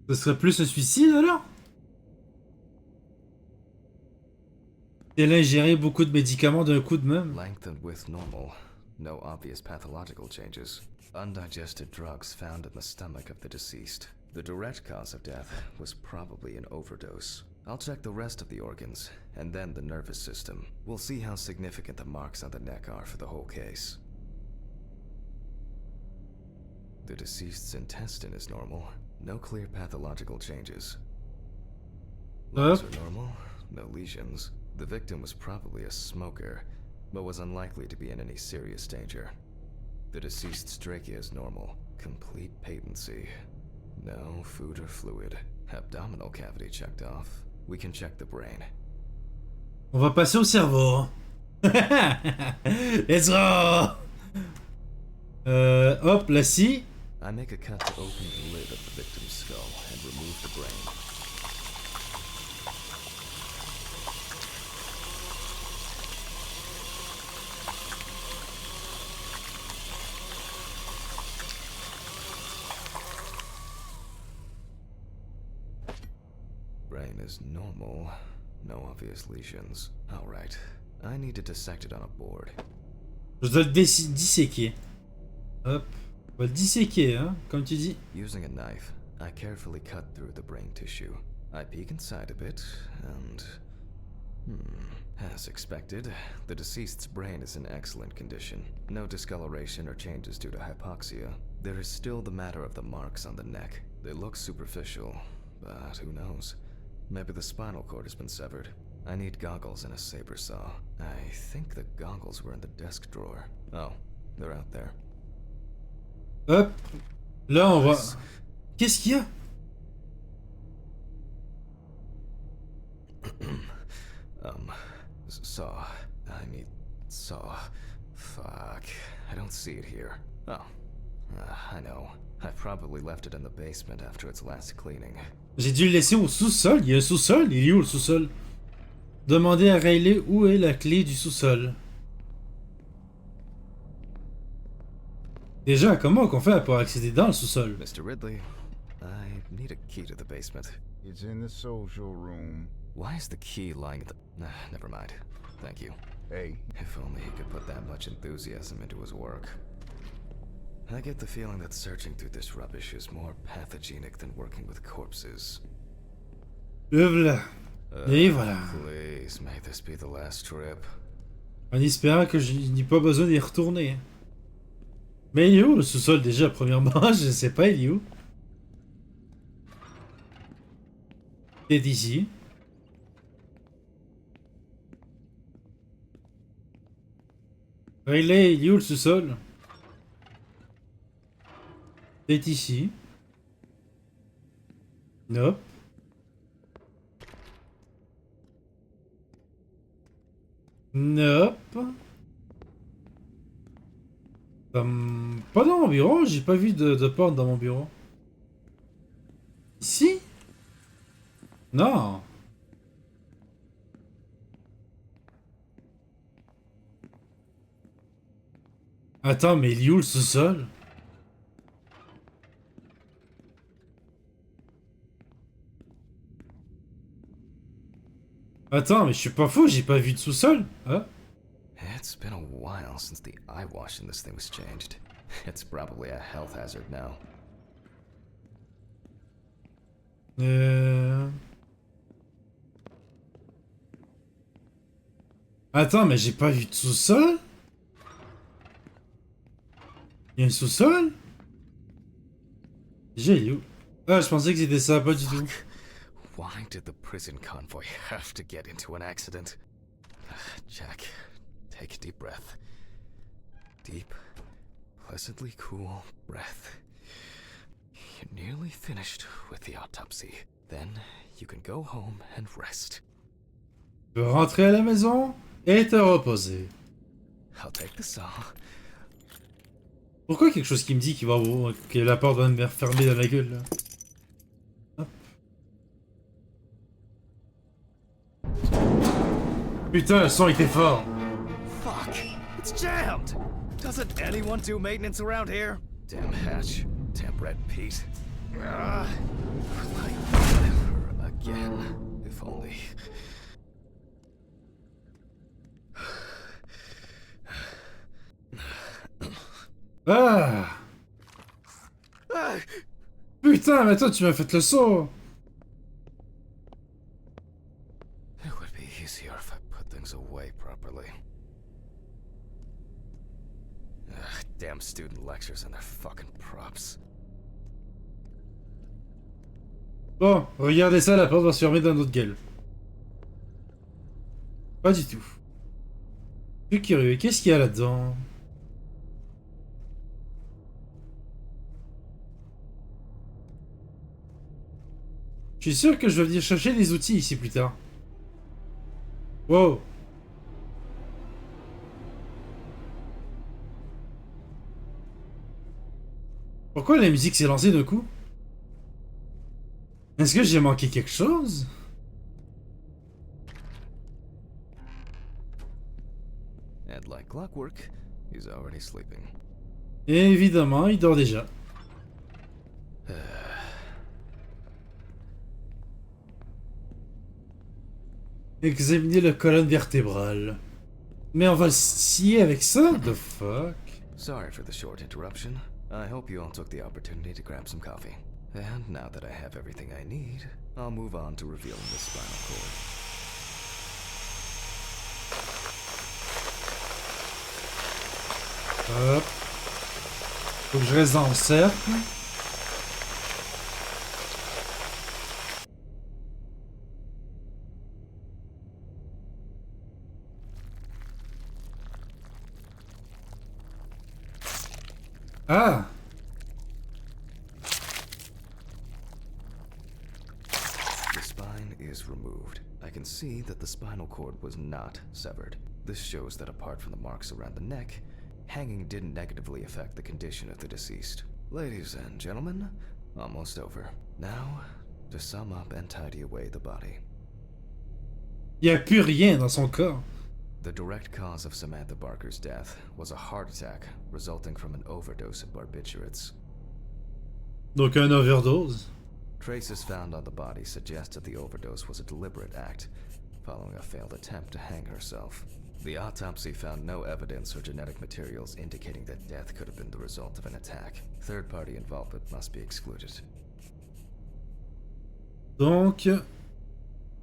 A: Ce serait plus un suicide alors? Elle a ingéré beaucoup de médicaments d'un coup de même.
B: Length and width normal. No obvious pathological changes. Undigested drugs found in the stomach of the deceased. The direct cause of death was probably an overdose. I'll check the rest of the organs, and then the nervous system. We'll see how significant the marks on the neck are for the whole case. The deceased's intestine is normal. No clear pathological changes. Lungs are normal. no lesions. The victim was probably a smoker, but was unlikely to be in any serious danger. The deceased's trachea is normal. Complete patency. No food or fluid. Abdominal cavity checked off. We can check the brain.
A: On va passer au cerveau. Let's go. Hop, la scie.
B: I make a cut to open the lid of the victim's skull and remove the brain. Brain is normal. No obvious lesions. Alright. I need to dissect it on a board.
A: Je dois le disséquer. Hop. On va le disséquer, hein, comme tu dis.
B: Using a knife, I carefully cut through the brain tissue. I peek inside a bit, and... As expected, the deceased's brain is in excellent condition. No discoloration or changes due to hypoxia. There is still the matter of the marks on the neck. They look superficial, but who knows? Maybe the spinal cord has been severed. I need goggles and a saber saw. I think the goggles were in the desk drawer. Oh, they're out there.
A: Hop. Là, on va... Qu'est-ce qu'il y a?
B: Saw. I need saw. Fuck. I don't see it here. Oh. I know. I probably left it in the basement after its last cleaning.
A: J'ai dû le laisser au sous-sol. Il y a un sous-sol? Il est où le sous-sol? Demandez à Riley où est la clé du sous-sol. Déjà, comment qu'on fait pour accéder dans le sous-sol?
B: Mr. Ridley, I need a key to the basement.
E: It's in the social room.
B: Why is the key lying at the... never mind. Thank you.
E: Hey,
B: If only he could put that much enthusiasm into his work. I get the feeling that searching through this rubbish is more pathogenic than working with corpses.
A: Le voilà. Et voilà.
B: Please, may this be the last trip.
A: En espérant que je n'ai pas besoin d'y retourner. Mais il est où le sous-sol déjà, premièrement? Je sais pas, il est où? C'est ici. Riley, il est où le sous-sol? C'est ici. Nope. Nope. Pas dans mon bureau, j'ai pas vu de porte dans mon bureau. Ici? Non. Attends, mais il est où le sous-sol? Attends, mais je suis pas fou, j'ai pas vu de sous-sol. Hein?
B: It's been a while since the eye wash in this thing was changed. It's probably a health hazard now.
A: Attends, mais j'ai pas vu de sous-sol? Il y a un sous-sol? Déjà, il est où? Ah, je pensais que c'était ça, pas du tout.
B: Why did the prison convoy have to get into an accident? Jack, take a deep breath. Deep, pleasantly cool breath. You're nearly finished with the autopsy. Then you can go home and rest.
A: Tu peux rentrer à la maison et te reposer.
B: I'll take the saw.
A: Pourquoi quelque chose qui me dit qu'il va que la porte va me refermer dans la gueule là? Hop. Putain, le son était fort.
B: Fuck! It's jammed! Doesn't anyone do maintenance around here? Damn hatch. Damn red Pete. Like never again. If only.
A: Ah! Putain, mais toi tu m'as fait le saut!
B: It would be easier if I put things away properly. Damn student lectures and their fucking props.
A: Bon, regardez ça, la porte va se fermer dans notre gueule. Pas du tout. Je suis curieux, qu'est-ce qu'il y a là-dedans? Je suis sûr que je vais venir chercher des outils ici plus tard. Wow. Pourquoi la musique s'est lancée d'un coup? Est-ce que j'ai manqué quelque chose?
B: And like clockwork, he's already sleeping.
A: Évidemment, il dort déjà. Examiner la colonne vertébrale. Mais on va le scier avec ça? The fuck?
B: Sorry for the short interruption. I hope you all took the opportunity to grab some coffee. And now that I have everything I need, I'll move on to revealing the spinal cord.
A: Hop. Faut que je reste dans le cercle. Ah!
B: The spine is removed. I can see that the spinal cord was not severed. This shows that apart from the marks around the neck, hanging didn't negatively affect the condition of the deceased. Ladies and gentlemen, almost over. Now, to sum up and tidy away the body.
A: Il n'y a plus rien dans son corps.
B: The direct cause of Samantha Barker's death was a heart attack resulting from an overdose of barbiturates.
A: Donc un overdose.
B: Traces found on the body suggest that the overdose was a deliberate act, following a failed attempt to hang herself. The autopsy found no evidence or genetic materials indicating that death could have been the result of an attack. Third-party involvement must be excluded.
A: Donc,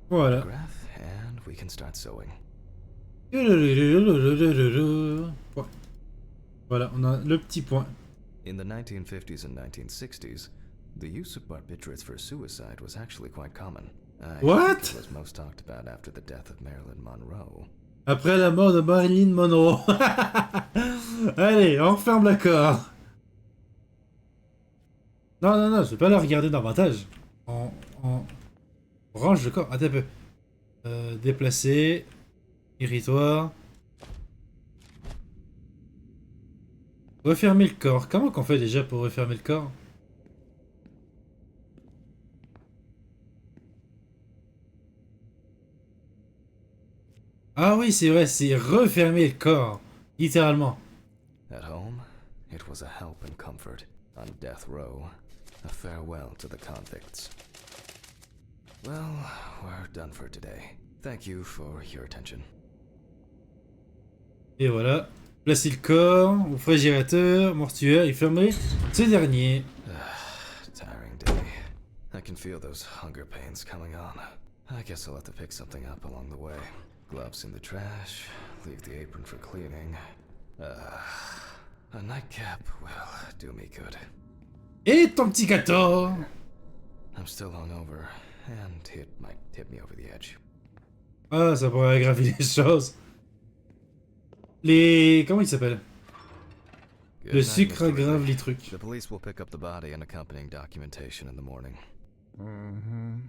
A: voilà.
B: Graph, and we can start sewing.
A: Point. Voilà, on a le petit point.
B: In the 1950s and 1960s, the use of barbiturates for suicide was actually quite common.
A: What?
B: It was most talked about after the death of Marilyn Monroe.
A: Après la mort de Marilyn Monroe. Allez, on referme le corps. Non, non, non, je vais pas la regarder davantage. On range le corps. Attends un peu. Déplacer. Irritoire. Refermer le corps. Comment qu'on fait déjà pour refermer le corps? Ah oui, c'est vrai, c'est refermer le corps. Littéralement.
B: At home, it was a help and comfort. On death row, a farewell to the convicts. Well, we're done for today. Thank you for your attention.
A: Et voilà. Placer le corps au frigérateur, mortuaire et fermer ce dernier.
B: Tiring day. I can feel those hunger pains coming on. I guess I'll have to pick something up along the way. Gloves in the trash, leave the apron for cleaning. A nightcap will do me good.
A: Et ton petit gâteau.
B: I'm still hungover, and it might tip me over the edge.
A: Ah, ça pourrait aggraver les choses. Les... Comment il s'appelle?
B: Good
A: Le
B: night,
A: sucre
B: Mr.
A: aggrave
B: Ridley.
A: les trucs.
B: The police will pick up the body and accompanying documentation in the morning.
E: Mm-hmm.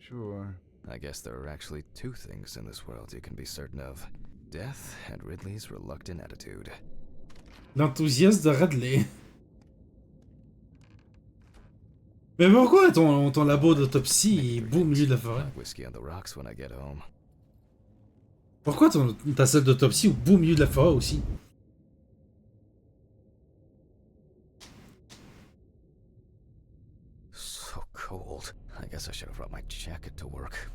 E: Sure.
B: I guess there are actually two things in this world you can be certain of. Death and Ridley's reluctant attitude.
A: L'enthousiasme de Radley. Mais pourquoi ton labo d'autopsie est beau au milieu de la forêt?
B: Whiskey on the rocks when I get home.
A: Pourquoi ta salle d'autopsie au beau milieu de la forêt aussi?
B: So cold. I guess I should have brought my jacket to work.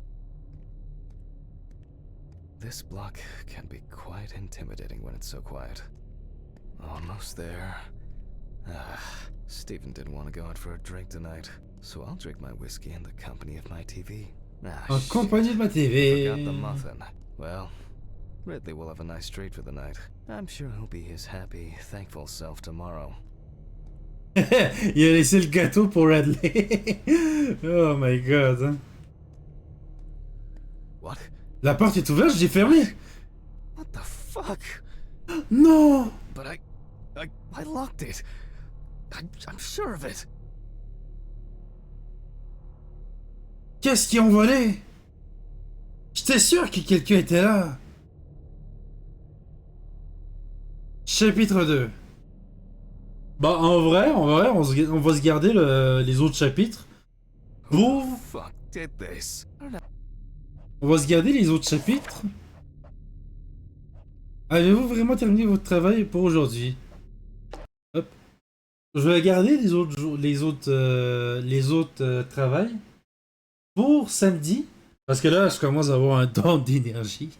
B: This block can be quite intimidating when it's so quiet. Almost there. Stephen didn't want to go out for a drink tonight, so I'll drink my whiskey in the company of my TV.
A: En compagnie de ma
B: Forgot the
A: TV.
B: muffin. Well, Ridley will have a nice treat for the night. I'm sure he'll be his happy, thankful self tomorrow.
A: Il a laissé le gâteau pour Radley. Oh my god.
B: What?
A: La porte est ouverte, j'ai fermé.
B: What the fuck?
A: Non.
B: But I locked it. I'm sure of it.
A: Qu'est-ce qui ont volé? J'étais sûr que quelqu'un était là. Chapitre 2. Bah, en vrai, on va se garder les autres chapitres. Pour...
B: Who the fuck did this?
A: On va se garder les autres chapitres. Avez-vous vraiment terminé votre travail pour aujourd'hui? Hop. Je vais garder les autres travails pour samedi. Parce que là, je commence à avoir un don d'énergie.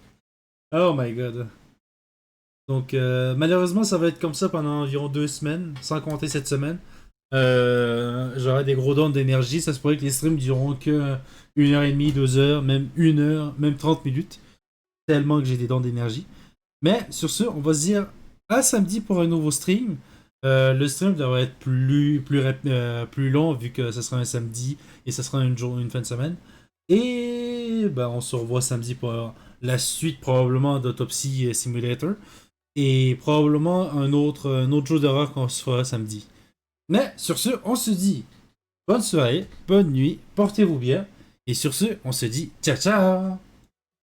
A: Oh my god. Donc, malheureusement, ça va être comme ça pendant environ 2 semaines, sans compter cette semaine. J'aurai des gros dons d'énergie. Ça se pourrait que les streams dureront que 1h30, 2h, même 1h, même 30 minutes. Tellement que j'ai des dons d'énergie. Mais sur ce, on va se dire à samedi pour un nouveau stream. Le stream devrait être plus long vu que ce sera un samedi et ce sera une fin de semaine. Et ben, on se revoit samedi pour la suite probablement d'Autopsy Simulator. Et probablement un autre jeu d'horreur qu'on se fera samedi. Mais sur ce, on se dit bonne soirée, bonne nuit, portez-vous bien. Et sur ce, on se dit ciao ciao.